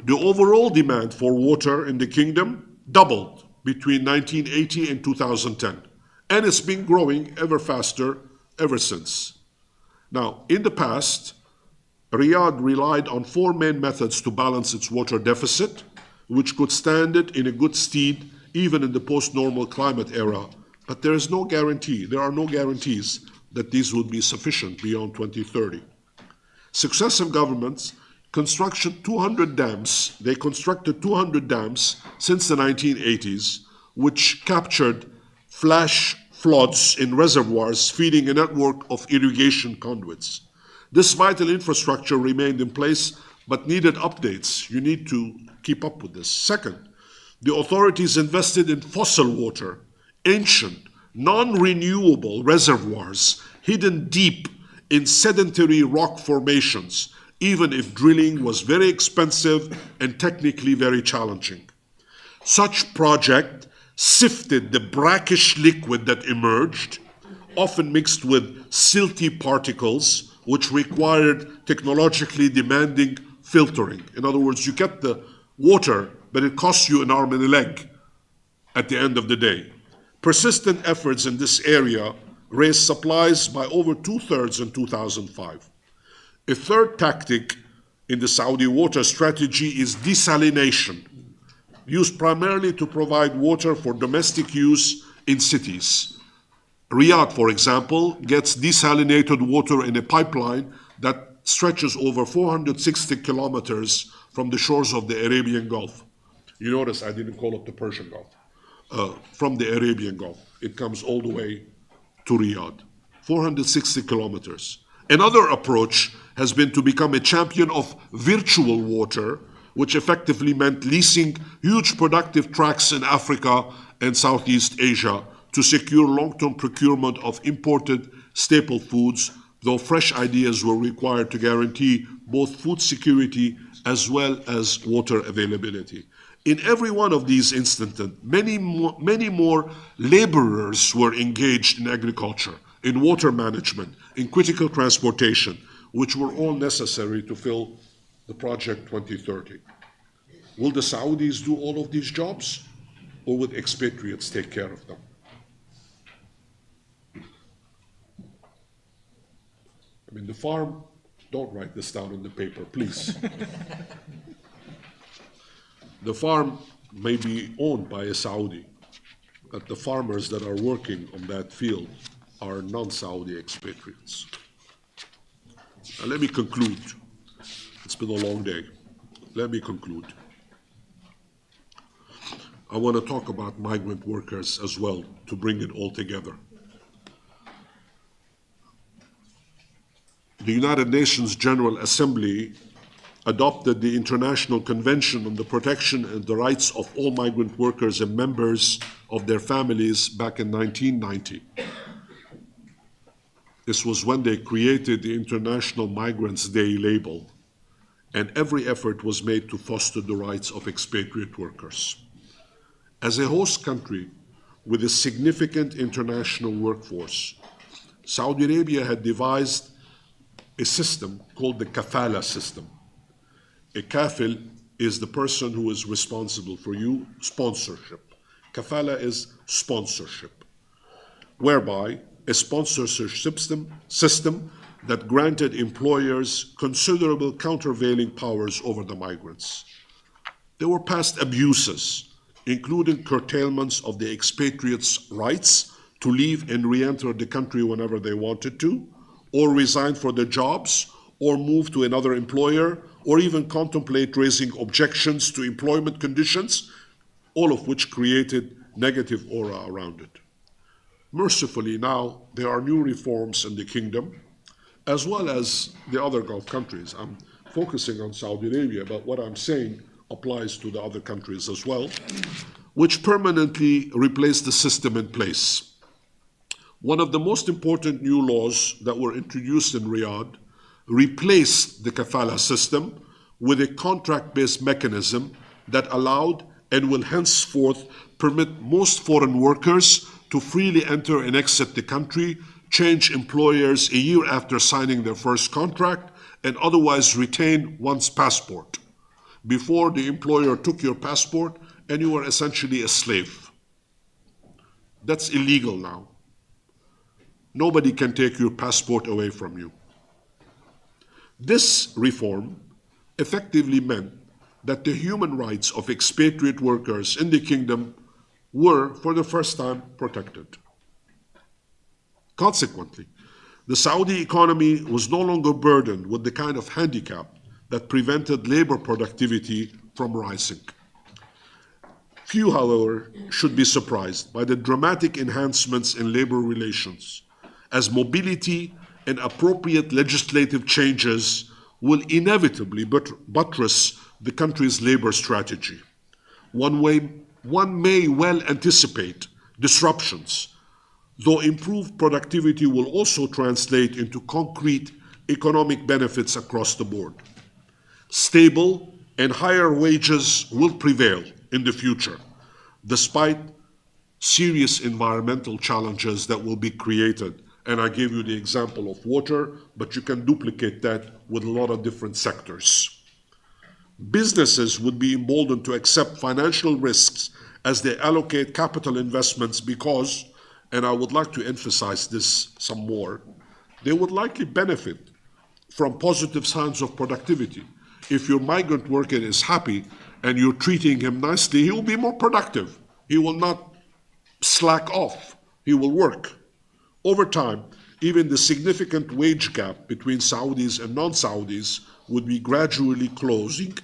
The overall demand for water in the kingdom doubled between 1980 and 2010, and it's been growing ever faster ever since. Now, in the past, Riyadh relied on 4 main methods to balance its water deficit, which could stand it in a good stead even in the post-normal climate era. But there is no guarantee, there are no guarantees that these would be sufficient beyond 2030. Successive governments constructed 200 dams. They constructed 200 dams since the 1980s, which captured flash floods in reservoirs, feeding a network of irrigation conduits. This vital infrastructure remained in place, but needed updates. You need to keep up with this. Second, the authorities invested in fossil water, ancient, non-renewable reservoirs hidden deep in sedentary rock formations, even if drilling was very expensive and technically very challenging. Such project sifted the brackish liquid that emerged, often mixed with silty particles, which required technologically demanding filtering. In other words, you get the water, but it costs you an arm and a leg at the end of the day. Persistent efforts in this area raised supplies by over 2/3 in 2005. A third tactic in the Saudi water strategy is desalination, used primarily to provide water for domestic use in cities. Riyadh, for example, gets desalinated water in a pipeline that stretches over 460 kilometers from the shores of the Arabian Gulf. You notice I didn't call it the Persian Gulf. From the Arabian Gulf. It comes all the way to Riyadh. 460 kilometers. Another approach has been to become a champion of virtual water, which effectively meant leasing huge productive tracts in Africa and Southeast Asia to secure long-term procurement of imported staple foods, though fresh ideas were required to guarantee both food security as well as water availability. In every one of these instances, many more laborers were engaged in agriculture, in water management, in critical transportation, which were all necessary to fill the Project 2030. Will the Saudis do all of these jobs, or will expatriates take care of them? I mean, the farm, don't write this down on the paper, please. The farm may be owned by a Saudi, but the farmers that are working on that field are non-Saudi expatriates. Now let me conclude. It's been a long day. Let me conclude. I want to talk about migrant workers as well, to bring it all together. The United Nations General Assembly adopted the International Convention on the Protection and the Rights of All Migrant Workers and Members of their Families back in 1990. This was when they created the International Migrants Day label. and every effort was made to foster the rights of expatriate workers. As a host country with a significant international workforce, Saudi Arabia had devised a system called the kafala system. A kafil is the person who is responsible for you, sponsorship. Kafala is sponsorship, whereby a sponsorship system that granted employers considerable countervailing powers over the migrants. There were past abuses, including curtailments of the expatriates' rights to leave and re-enter the country whenever they wanted to, or resign for their jobs, or move to another employer, or even contemplate raising objections to employment conditions, all of which created negative aura around it. Mercifully, now there are new reforms in the kingdom, as well as the other Gulf countries. I'm focusing on Saudi Arabia, but what I'm saying applies to the other countries as well, which permanently replace the system in place. One of the most important new laws that were introduced in Riyadh replaced the kafala system with a contract-based mechanism that allowed and will henceforth permit most foreign workers to freely enter and exit the country, change employers a year after signing their first contract, and otherwise retain one's passport. Before, the employer took your passport and you were essentially a slave. That's illegal now. Nobody can take your passport away from you. This reform effectively meant that the human rights of expatriate workers in the kingdom were, for the first time, protected. Consequently, the Saudi economy was no longer burdened with the kind of handicap that prevented labor productivity from rising. Few, however, should be surprised by the dramatic enhancements in labor relations, as mobility and appropriate legislative changes will inevitably buttress the country's labor strategy. One may well anticipate disruptions, though improved productivity will also translate into concrete economic benefits across the board. Stable and higher wages will prevail in the future, despite serious environmental challenges that will be created. And I gave you the example of water, but you can duplicate that with a lot of different sectors. Businesses would be emboldened to accept financial risks as they allocate capital investments because, and I would like to emphasize this some more, they would likely benefit from positive signs of productivity. If your migrant worker is happy and you're treating him nicely, he will be more productive. He will not slack off. He will work. Over time, even the significant wage gap between Saudis and non-Saudis would be gradually closing,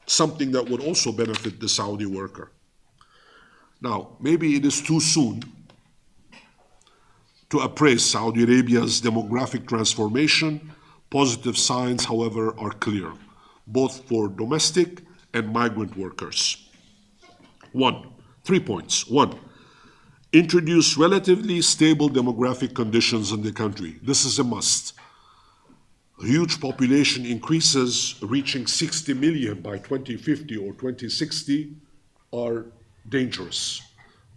something that would also benefit the Saudi worker. Now, maybe it is too soon to appraise Saudi Arabia's demographic transformation. Positive signs, however, are clear, both for domestic and migrant workers. 3 points. 1, introduce relatively stable demographic conditions in the country. This is a must. Huge population increases reaching 60 million by 2050 or 2060 are dangerous.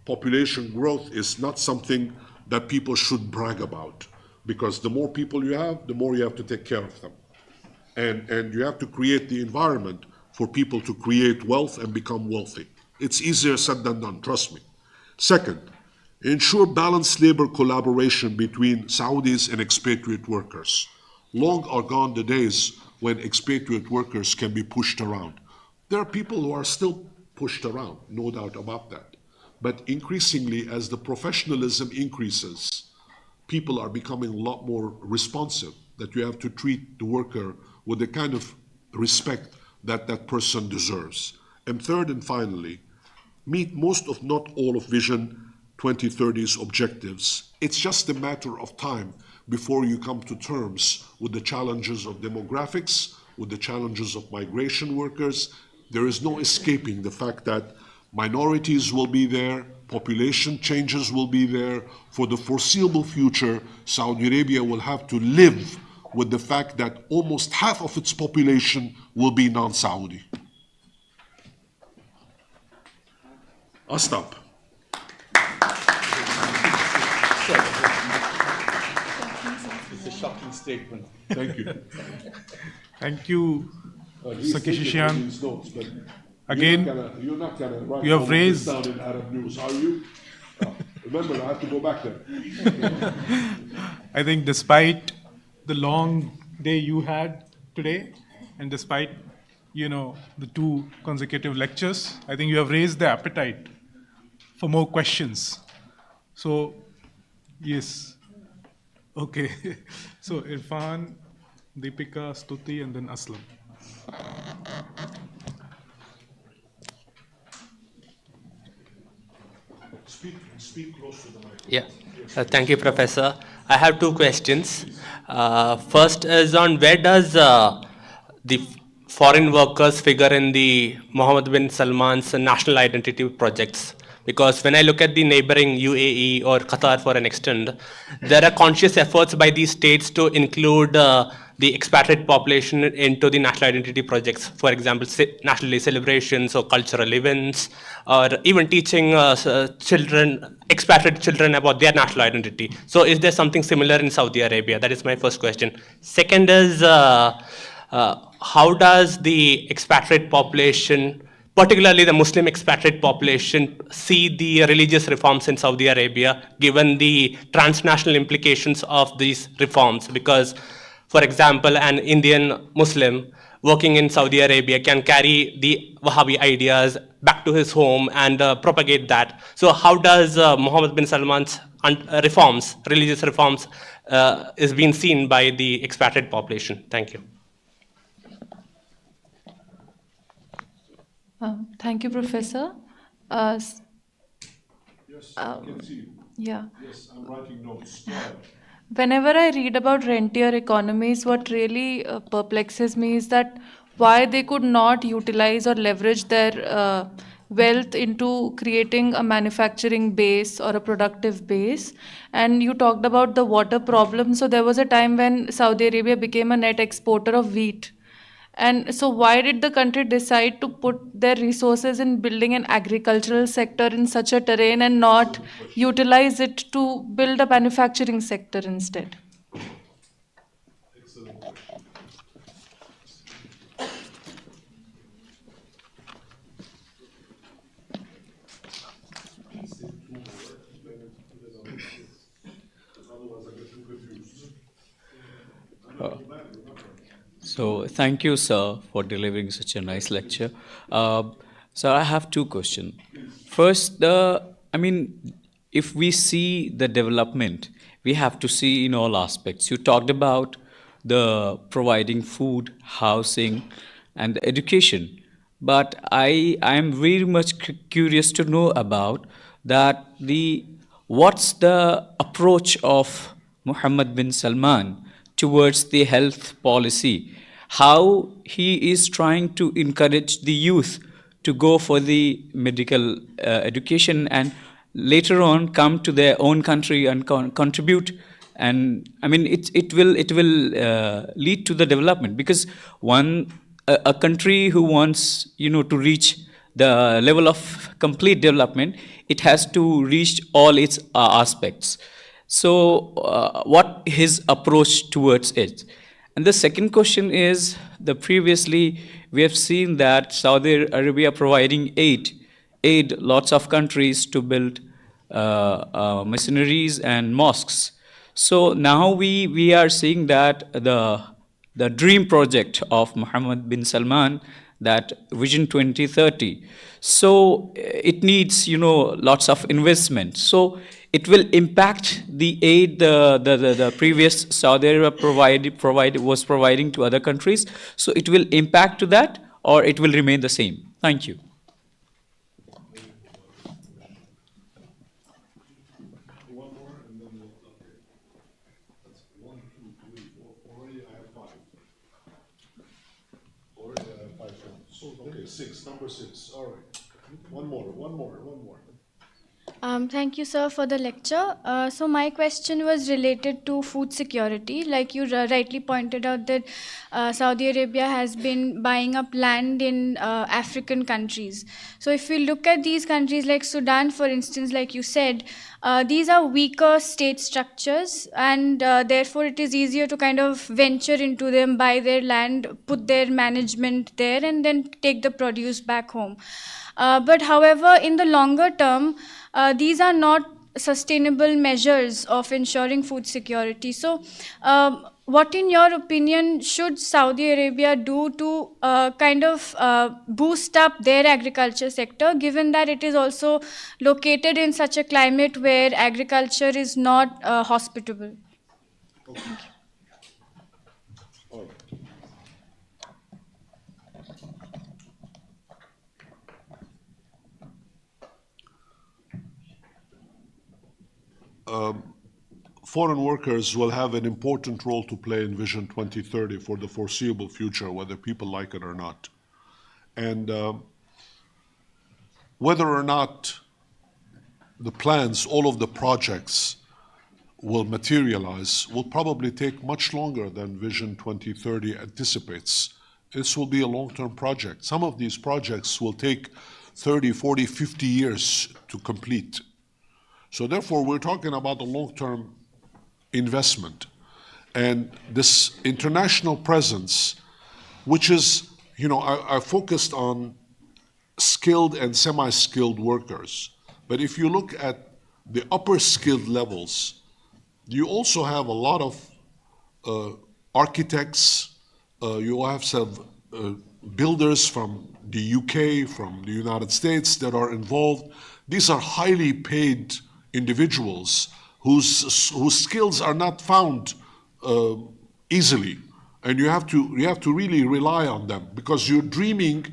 Population growth is not something that people should brag about, because the more people you have, the more you have to take care of them. And you have to create the environment for people to create wealth and become wealthy. It's easier said than done, trust me. Second, ensure balanced labor collaboration between Saudis and expatriate workers. Long are gone the days when expatriate workers can be pushed around. There are people who are still pushed around, no doubt about that. But increasingly, as the professionalism increases, people are becoming a lot more responsive, that you have to treat the worker with the kind of respect that that person deserves. And third and finally, meet most if not all of Vision 2030's objectives. It's just a matter of time before you come to terms with the challenges of demographics, with the challenges of migration workers. There is no escaping the fact that minorities will be there, population changes will be there. For the foreseeable future, Saudi Arabia will have to live with the fact that almost half of its population will be non-Saudi. I'll stop. It's a shocking statement. Thank you. Thank you, He's Sir taking Kishishian. these notes, but Again, you're not gonna write you have all of this raised- down in Arab News, are you? Remember, I have to go back there. I think despite the long day you had today, and despite, the 2 consecutive lectures, I think you have raised the appetite for more questions. So, yes. Okay. So, Irfan, Deepika, Stuti, and then Aslam. Speak close to the mic. Yeah, thank you, Professor. I have 2 questions. First is on where does the foreign workers figure in the Mohammed bin Salman's national identity projects? Because when I look at the neighboring UAE or Qatar for an extent, there are conscious efforts by these states to include the expatriate population into the national identity projects. For example, national day celebrations or cultural events, or even teaching expatriate children about their national identity. So is there something similar in Saudi Arabia? That is my first question. Second is, how does the expatriate population, particularly the Muslim expatriate population, see the religious reforms in Saudi Arabia, given the transnational implications of these reforms? Because, for example, an Indian Muslim working in Saudi Arabia can carry the Wahhabi ideas back to his home and propagate that. So how does Mohammed bin Salman's reforms, religious reforms, is being seen by the expatriate population? Thank you. Thank you, Professor. Yes, I can see you. Yeah. Yes, I'm writing notes. Go ahead. Whenever I read about rentier economies, what really perplexes me is that why they could not utilize or leverage their wealth into creating a manufacturing base or a productive base. And you talked about the water problem. So there was a time when Saudi Arabia became a net exporter of wheat. And so, why did the country decide to put their resources in building an agricultural sector in such a terrain and not utilize it to build a manufacturing sector instead? Excellent question. Otherwise, I get too confused. So thank you, sir, for delivering such a nice lecture. So I have 2 questions. First, if we see the development, we have to see in all aspects. You talked about the providing food, housing, and education. But I am very much curious to know about that what's the approach of Mohammed bin Salman towards the health policy, how he is trying to encourage the youth to go for the medical education and later on come to their own country and contribute. And it will lead to the development, because a country who wants to reach the level of complete development, it has to reach all its aspects. So, what his approach towards it? And the second question is, previously we have seen that Saudi Arabia providing aid lots of countries to build missionaries and mosques. So now we are seeing that the dream project of Mohammed bin Salman, that Vision 2030. So it needs lots of investment. So it will impact the aid the previous Saudi Arabia was providing to other countries. So it will impact to that, or it will remain the same. Thank you. One more, and then we'll. Okay. That's 1, 2, 3, 4. Already I have 5. Already I have 5 points. Okay, 6. Number 6. All right. One more. Thank you, sir, for the lecture. So my question was related to food security. Like you rightly pointed out that Saudi Arabia has been buying up land in African countries. So if we look at these countries like Sudan, for instance, like you said, these are weaker state structures, and therefore it is easier to kind of venture into them, buy their land, put their management there, and then take the produce back home. But however, in the longer term, these are not sustainable measures of ensuring food security. So, what, in your opinion, should Saudi Arabia do to kind of boost up their agriculture sector, given that it is also located in such a climate where agriculture is not hospitable? Foreign workers will have an important role to play in Vision 2030 for the foreseeable future, whether people like it or not. And whether or not the plans, all of the projects will materialize will probably take much longer than Vision 2030 anticipates. This will be a long-term project. Some of these projects will take 30, 40, 50 years to complete. So therefore, we're talking about a long-term investment. And this international presence, which is, I focused on skilled and semi-skilled workers. But if you look at the upper skilled levels, you also have a lot of architects, you have some builders from the UK, from the United States that are involved. These are highly paid individuals whose skills are not found easily, and you have to really rely on them, because you're dreaming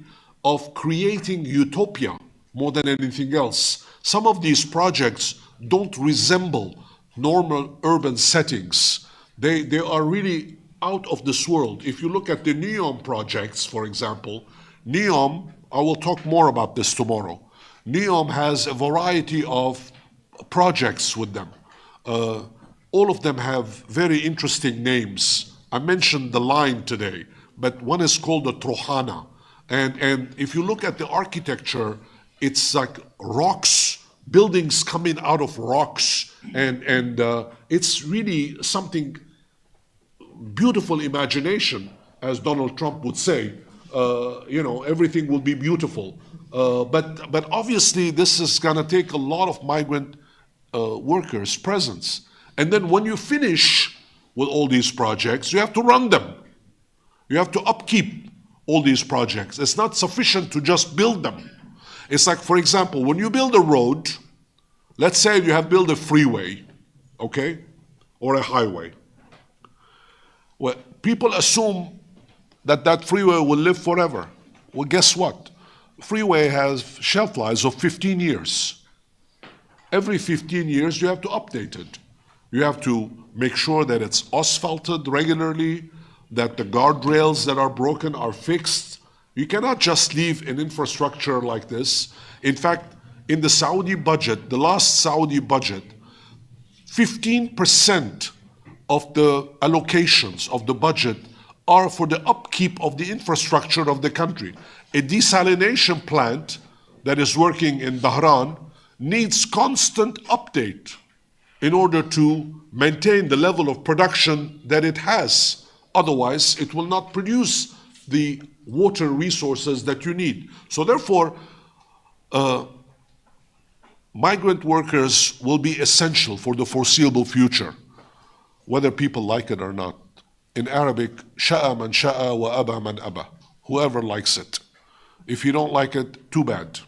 of creating utopia more than anything else. Some of these projects don't resemble normal urban settings. They are really out of this world. If you look at the NEOM projects, for example, NEOM, I will talk more about this tomorrow. NEOM has a variety of projects with them. All of them have very interesting names. I mentioned the line today, but one is called the Trohana. And if you look at the architecture, it's like rocks, buildings coming out of rocks, and it's really something, beautiful imagination, as Donald Trump would say. Everything will be beautiful. But obviously this is gonna take a lot of migrant workers' presence. And then when you finish with all these projects, you have to run them. You have to upkeep all these projects. It's not sufficient to just build them. It's like, for example, when you build a road, let's say you have built a freeway, okay, or a highway. Well, people assume that that freeway will live forever. Well, guess what? Freeway has shelf lives of 15 years. Every 15 years, you have to update it. You have to make sure that it's asphalted regularly, that the guardrails that are broken are fixed. You cannot just leave an infrastructure like this. In fact, in the Saudi budget, the last Saudi budget, 15% of the allocations of the budget are for the upkeep of the infrastructure of the country. A desalination plant that is working in Dhahran needs constant update in order to maintain the level of production that it has. Otherwise, it will not produce the water resources that you need. So therefore, migrant workers will be essential for the foreseeable future, whether people like it or not. In Arabic, sha'a man sha'a wa aba man aba. Whoever likes it. If you don't like it, too bad.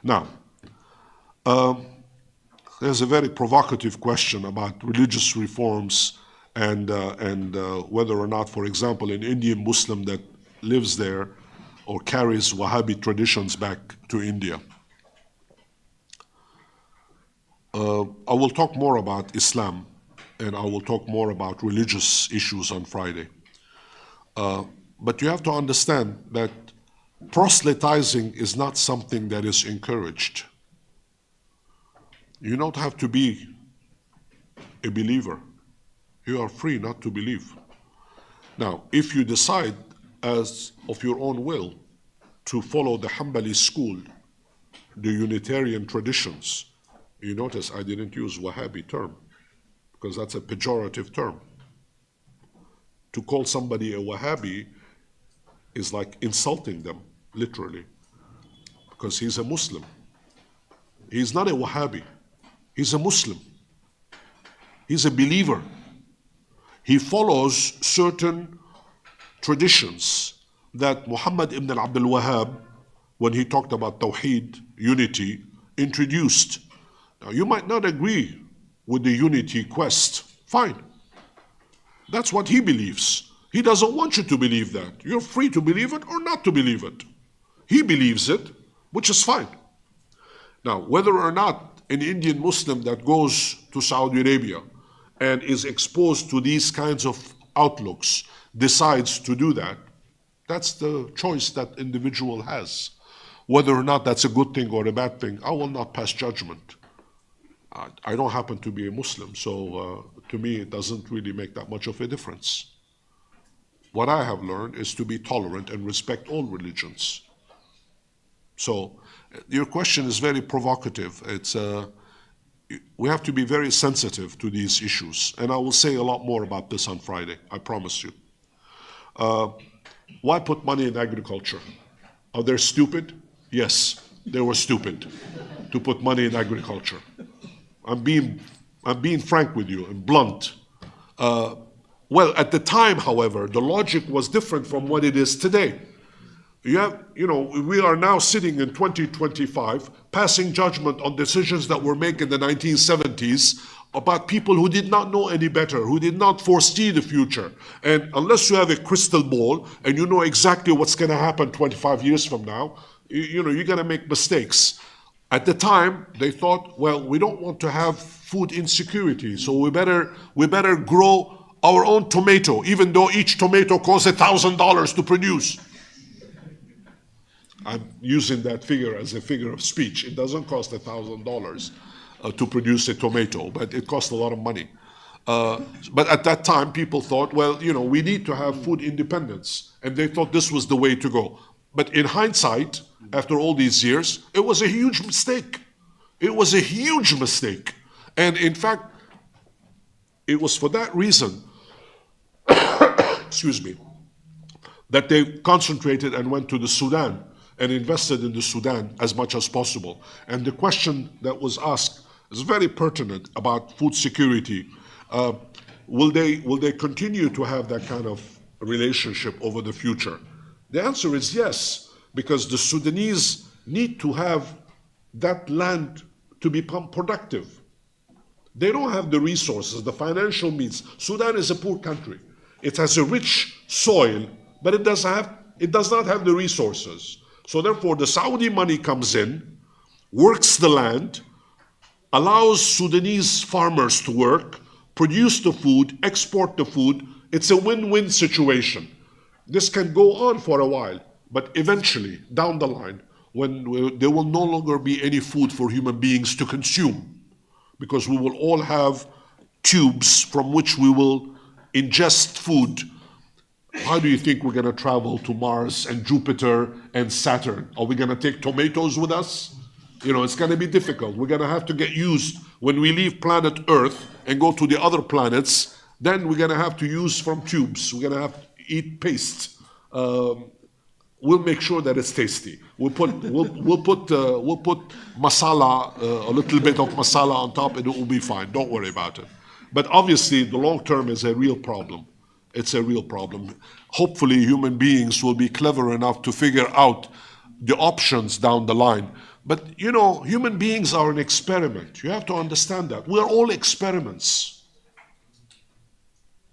Now, there's a very provocative question about religious reforms and whether or not, for example, an Indian Muslim that lives there or carries Wahhabi traditions back to India. I will talk more about Islam, and I will talk more about religious issues on Friday. But you have to understand that proselytizing is not something that is encouraged. You don't have to be a believer. You are free not to believe. Now, if you decide as of your own will to follow the Hanbali school, the Unitarian traditions, you notice I didn't use Wahhabi term because that's a pejorative term. To call somebody a Wahhabi is like insulting them, literally, because he's a Muslim. He's not a Wahhabi. He's a Muslim. He's a believer. He follows certain traditions that Muhammad ibn Abdul Wahhab, when he talked about Tawheed, unity, introduced. Now, you might not agree with the unity quest. Fine. That's what he believes. He doesn't want you to believe that. You're free to believe it or not to believe it. He believes it, which is fine. Now, whether or not an Indian Muslim that goes to Saudi Arabia and is exposed to these kinds of outlooks decides to do that, that's the choice that individual has. Whether or not that's a good thing or a bad thing, I will not pass judgment. I don't happen to be a Muslim, so to me it doesn't really make that much of a difference. What I have learned is to be tolerant and respect all religions. So your question is very provocative. We have to be very sensitive to these issues, and I will say a lot more about this on Friday, I promise you. Why put money in agriculture? Are they stupid? Yes, they were stupid to put money in agriculture. I'm being frank with you and blunt. Well, at the time, however, the logic was different from what it is today. We are now sitting in 2025, passing judgment on decisions that were made in the 1970s about people who did not know any better, who did not foresee the future. And unless you have a crystal ball and you know exactly what's going to happen 25 years from now, you're going to make mistakes. At the time, they thought, well, we don't want to have food insecurity, so we better grow our own tomato, even though each tomato costs $1,000 to produce. I'm using that figure as a figure of speech. It doesn't cost $1,000 to produce a tomato, but it costs a lot of money. But at that time, people thought, well, we need to have food independence, and they thought this was the way to go. But in hindsight, after all these years, it was a huge mistake. It was a huge mistake. And in fact, it was for that reason, excuse me, that they concentrated and went to the Sudan and invested in the Sudan as much as possible. And the question that was asked is very pertinent about food security. Will they continue to have that kind of relationship over the future? The answer is yes, because the Sudanese need to have that land to become productive. They don't have the resources, the financial means. Sudan is a poor country. It has a rich soil, but it does not have the resources. So therefore, the Saudi money comes in, works the land, allows Sudanese farmers to work, produce the food, export the food. It's a win-win situation. This can go on for a while, but eventually, down the line, when there will no longer be any food for human beings to consume, because we will all have tubes from which we will ingest food. How do you think we're going to travel to Mars and Jupiter and Saturn? Are we going to take tomatoes with us? It's going to be difficult. We're going to have to get used when we leave planet Earth and go to the other planets. Then we're going to have to use from tubes. We're going to have to eat paste. We'll make sure that it's tasty. We'll put masala, a little bit of masala on top, and it will be fine. Don't worry about it. But obviously, the long term is a real problem. It's a real problem. Hopefully, human beings will be clever enough to figure out the options down the line. But human beings are an experiment. You have to understand that. We're all experiments.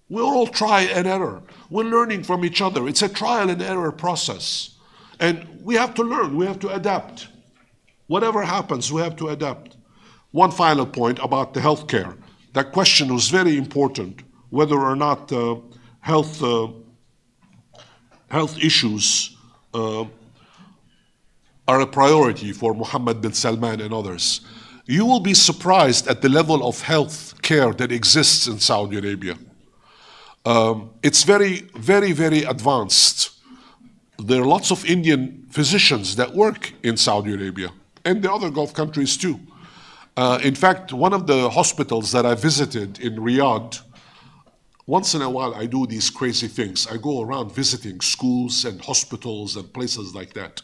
We're all try and error. We're learning from each other. It's a trial and error process. And we have to learn. We have to adapt. Whatever happens, we have to adapt. One final point about the healthcare. That question was very important, whether or not health issues are a priority for Mohammed bin Salman and others. you will be surprised at the level of health care that exists in Saudi Arabia. It's very, very, very advanced. There are lots of Indian physicians that work in Saudi Arabia and the other Gulf countries too. In fact, one of the hospitals that I visited in Riyadh, once in a while I do these crazy things. I go around visiting schools and hospitals and places like that.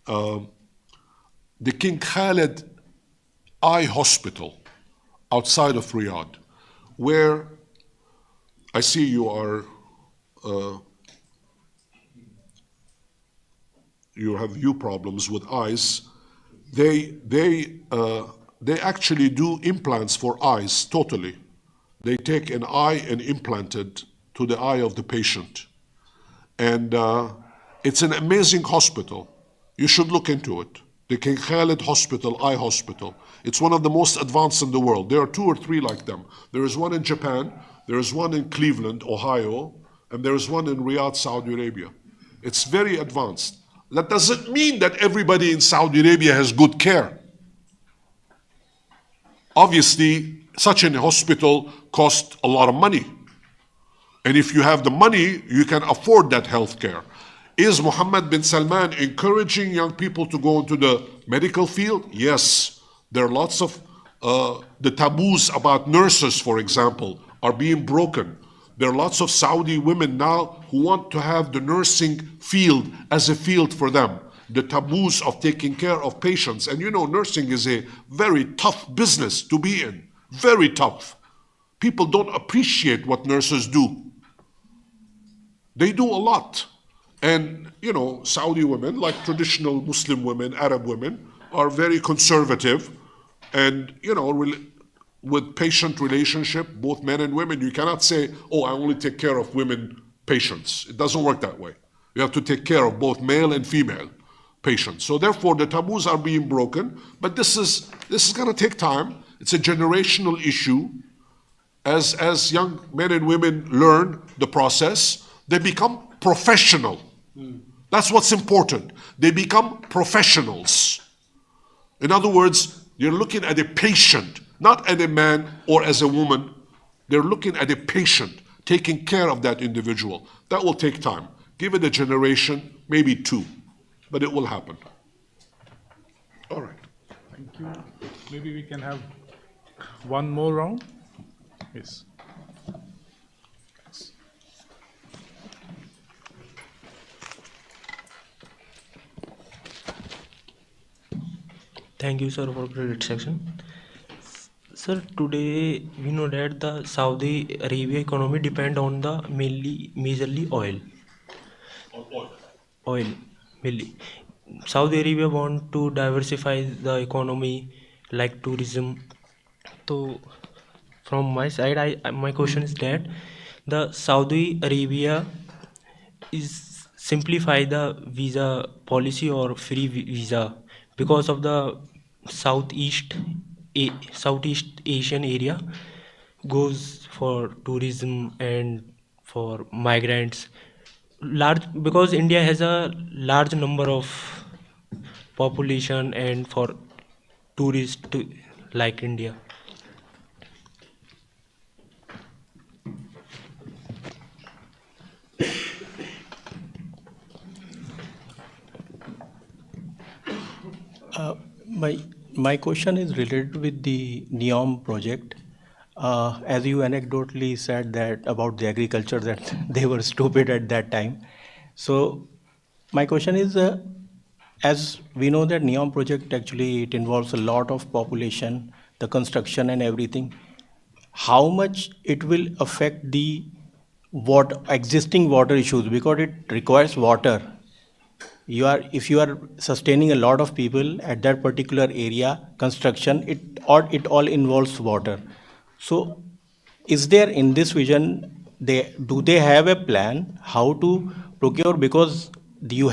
The King Khalid Eye Hospital outside of Riyadh, where I see you are, you have view problems with eyes. They actually do implants for eyes totally. They take an eye and implant it to the eye of the patient. And it's an amazing hospital. You should look into it. The King Khalid Hospital, Eye Hospital. It's one of the most advanced in the world. There are 2 or 3 like them. There is one in Japan, there is one in Cleveland, Ohio, and there is one in Riyadh, Saudi Arabia. It's very advanced. That doesn't mean that everybody in Saudi Arabia has good care. Obviously, such a hospital costs a lot of money. And if you have the money, you can afford that health care. Is Mohammed bin Salman encouraging young people to go into the medical field? Yes. There are lots of, the taboos about nurses, for example, are being broken. There are lots of Saudi women now who want to have the nursing field as a field for them. The taboos of taking care of patients. And you know, nursing is a very tough business to be in. Very tough. People don't appreciate what nurses do. They do a lot. And, you know, Saudi women, like traditional Muslim women, Arab women, are very conservative. And, you know, with patient relationship, both men and women, you cannot say, oh, I only take care of women patients. It doesn't work that way. You have to take care of both male and female patients. So therefore, the taboos are being broken. But this is going to take time. It's a generational issue. As young men and women learn the process, they become professional. That's what's important. They become professionals. In other words, you're looking at a patient, not at a man or as a woman. They're looking at a patient, taking care of that individual. That will take time. Give it a generation, maybe 2, but it will happen. All right. Thank you. Maybe we can have one more round. Yes. Thank you, sir, for great section. Sir, today we know that the Saudi Arabia economy depend on the majorly oil. Oil, mainly. Saudi Arabia want to diversify the economy like tourism. So, from my side, my question is that the Saudi Arabia is simplify the visa policy or free visa because of the Southeast Asian area goes for tourism and for migrants large because India has a large number of population and for tourists like India. My question is related with the NEOM project. As you anecdotally said that about the agriculture that they were stupid at that time. So my question is, as we know that NEOM project actually it involves a lot of population, the construction and everything. How much it will affect the existing water issues because it requires water. If you are sustaining a lot of people at that particular area, construction, it all involves water. So is there in this vision, do they have a plan how to procure, because you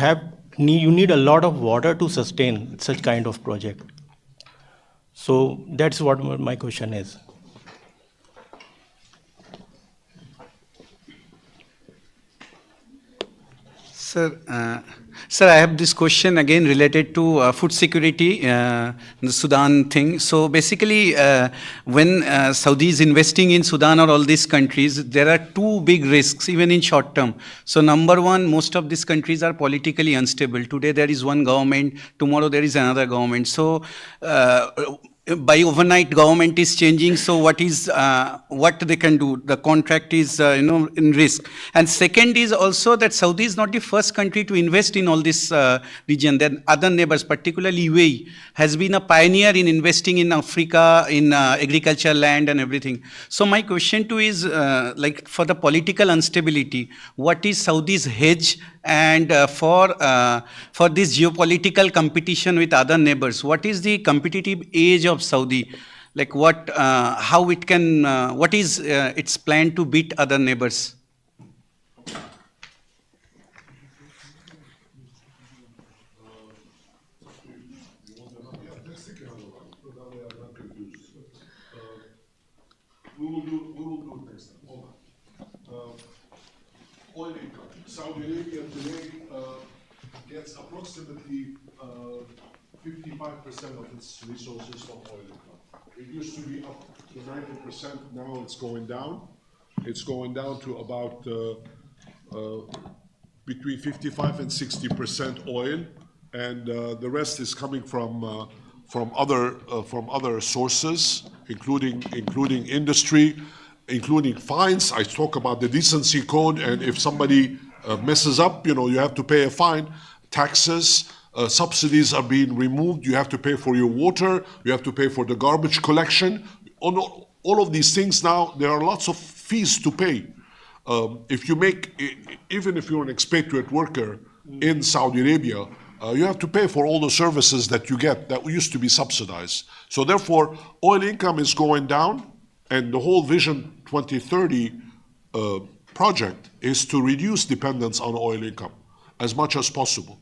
need a lot of water to sustain such kind of project. So that's what my question is. Sir, Sir, I have this question again related to food security, the Sudan thing. So basically, when Saudi is investing in Sudan or all these countries, there are two big risks, even in short term. So number one, most of these countries are politically unstable. Today there is one government, tomorrow there is another government. So by overnight government is changing, so what they can do, the contract is in risk. And second is also that Saudi is not the first country to invest in all this region. Then other neighbors, particularly UAE, has been a pioneer in investing in Africa, in agricultural land and everything. So my question to is, like for the political instability, what is Saudi's hedge? And for this geopolitical competition with other neighbors, what is the competitive edge of Saudi? Like how it can, what is its plan to beat other neighbors? We will do it next time. Hold on. Oil income. Saudi Arabia today gets approximately 55% of its resources from oil income. It used to be up to 90%, now it's going down. It's going down to about between 55 and 60% oil, and the rest is coming from other sources, including industry, including fines. I talk about the decency code, and if somebody messes up, you have to pay a fine. Taxes, subsidies are being removed. You have to pay for your water. You have to pay for the garbage collection. All of these things now, there are lots of fees to pay. Even if you're an expatriate worker in Saudi Arabia, you have to pay for all the services that you get that used to be subsidized. So therefore, oil income is going down, and the whole Vision 2030 project is to reduce dependence on oil income as much as possible.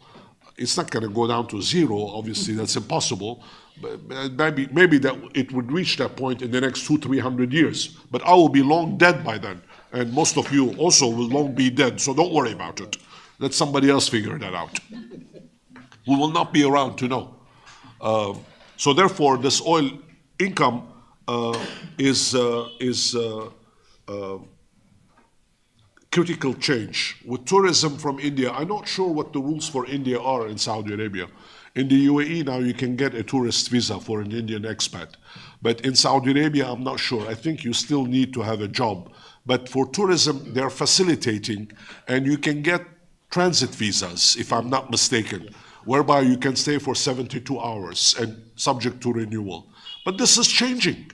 It's not going to go down to zero, obviously, that's impossible. But maybe that it would reach that point in the next 200-300 years. But I will be long dead by then, and most of you also will long be dead, so don't worry about it. Let somebody else figure that out. We will not be around to know. So therefore, this oil income is critical change. With tourism from India, I'm not sure what the rules for India are in Saudi Arabia. In the UAE now you can get a tourist visa for an Indian expat. But in Saudi Arabia, I'm not sure. I think you still need to have a job. But for tourism, they're facilitating, and you can get transit visas, if I'm not mistaken, whereby you can stay for 72 hours and subject to renewal. But this is changing.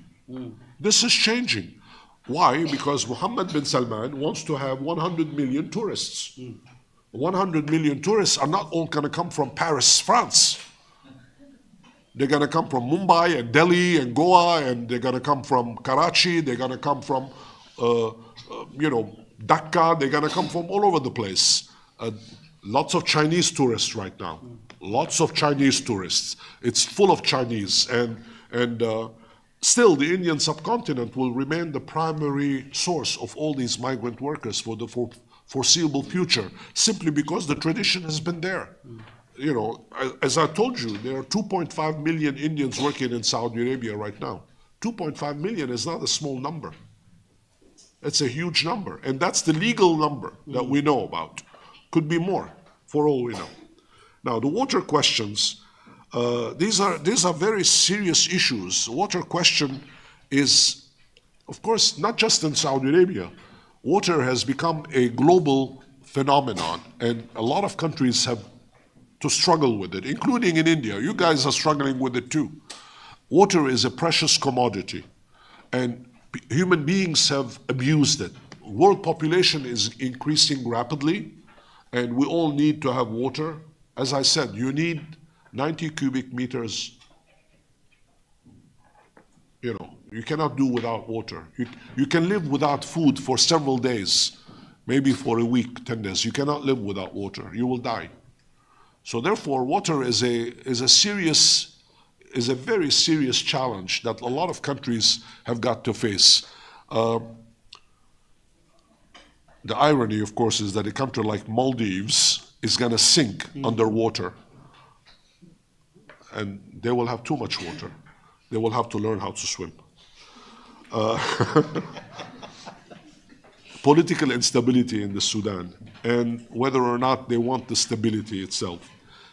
This is changing. Why? Because Mohammed bin Salman wants to have 100 million tourists. 100 million tourists are not all going to come from Paris, France. They're going to come from Mumbai and Delhi and Goa, and they're going to come from Karachi, they're going to come from, Dhaka, they're going to come from all over the place. Lots of Chinese tourists right now. Lots of Chinese tourists. It's full of Chinese, and still the Indian subcontinent will remain the primary source of all these migrant workers for the foreseeable future, simply because the tradition has been there. As I told you, there are 2.5 million Indians working in Saudi Arabia right now. 2.5 million is not a small number. It's a huge number, and that's the legal number that we know about. Could be more, for all we know. Now, the water questions, these are very serious issues. The water question is, of course, not just in Saudi Arabia. Water has become a global phenomenon, and a lot of countries have to struggle with it, including in India. You guys are struggling with it too. Water is a precious commodity, and human beings have abused it. World population is increasing rapidly, and we all need to have water. As I said, you need 90 cubic meters. You cannot do without water. You can live without food for several days, maybe for a week, 10 days. You cannot live without water. You will die. So therefore, water is a very serious challenge that a lot of countries have got to face. The irony, of course, is that a country like Maldives is going to sink underwater. And they will have too much water. They will have to learn how to swim. Political instability in the Sudan, and whether or not they want the stability itself.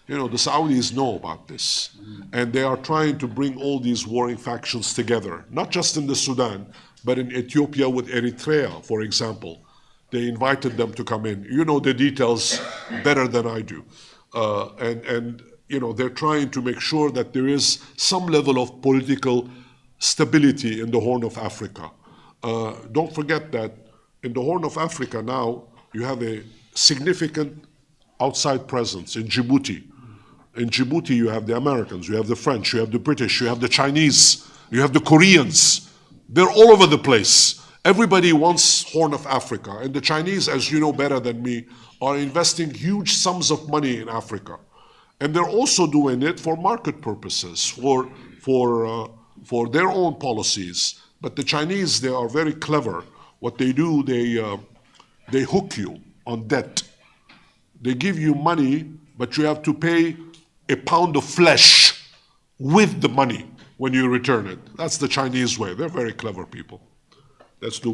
You know, the Saudis know about this, and they are trying to bring all these warring factions together, not just in the Sudan, but in Ethiopia with Eritrea, for example. They invited them to come in. You know the details better than I do. And you know, they're trying to make sure that there is some level of political stability in the Horn of Africa. Don't forget that in the Horn of Africa now, you have a significant outside presence in Djibouti. In Djibouti, you have the Americans, you have the French, you have the British, you have the Chinese, you have the Koreans. They're all over the place. Everybody wants Horn of Africa. And the Chinese, as you know better than me, are investing huge sums of money in Africa. And they're also doing it for market purposes, for their own policies. But the Chinese, they are very clever. What they do, they hook you on debt. They give you money, but you have to pay a pound of flesh with the money when you return it. That's the Chinese way. They're very clever people. Let's do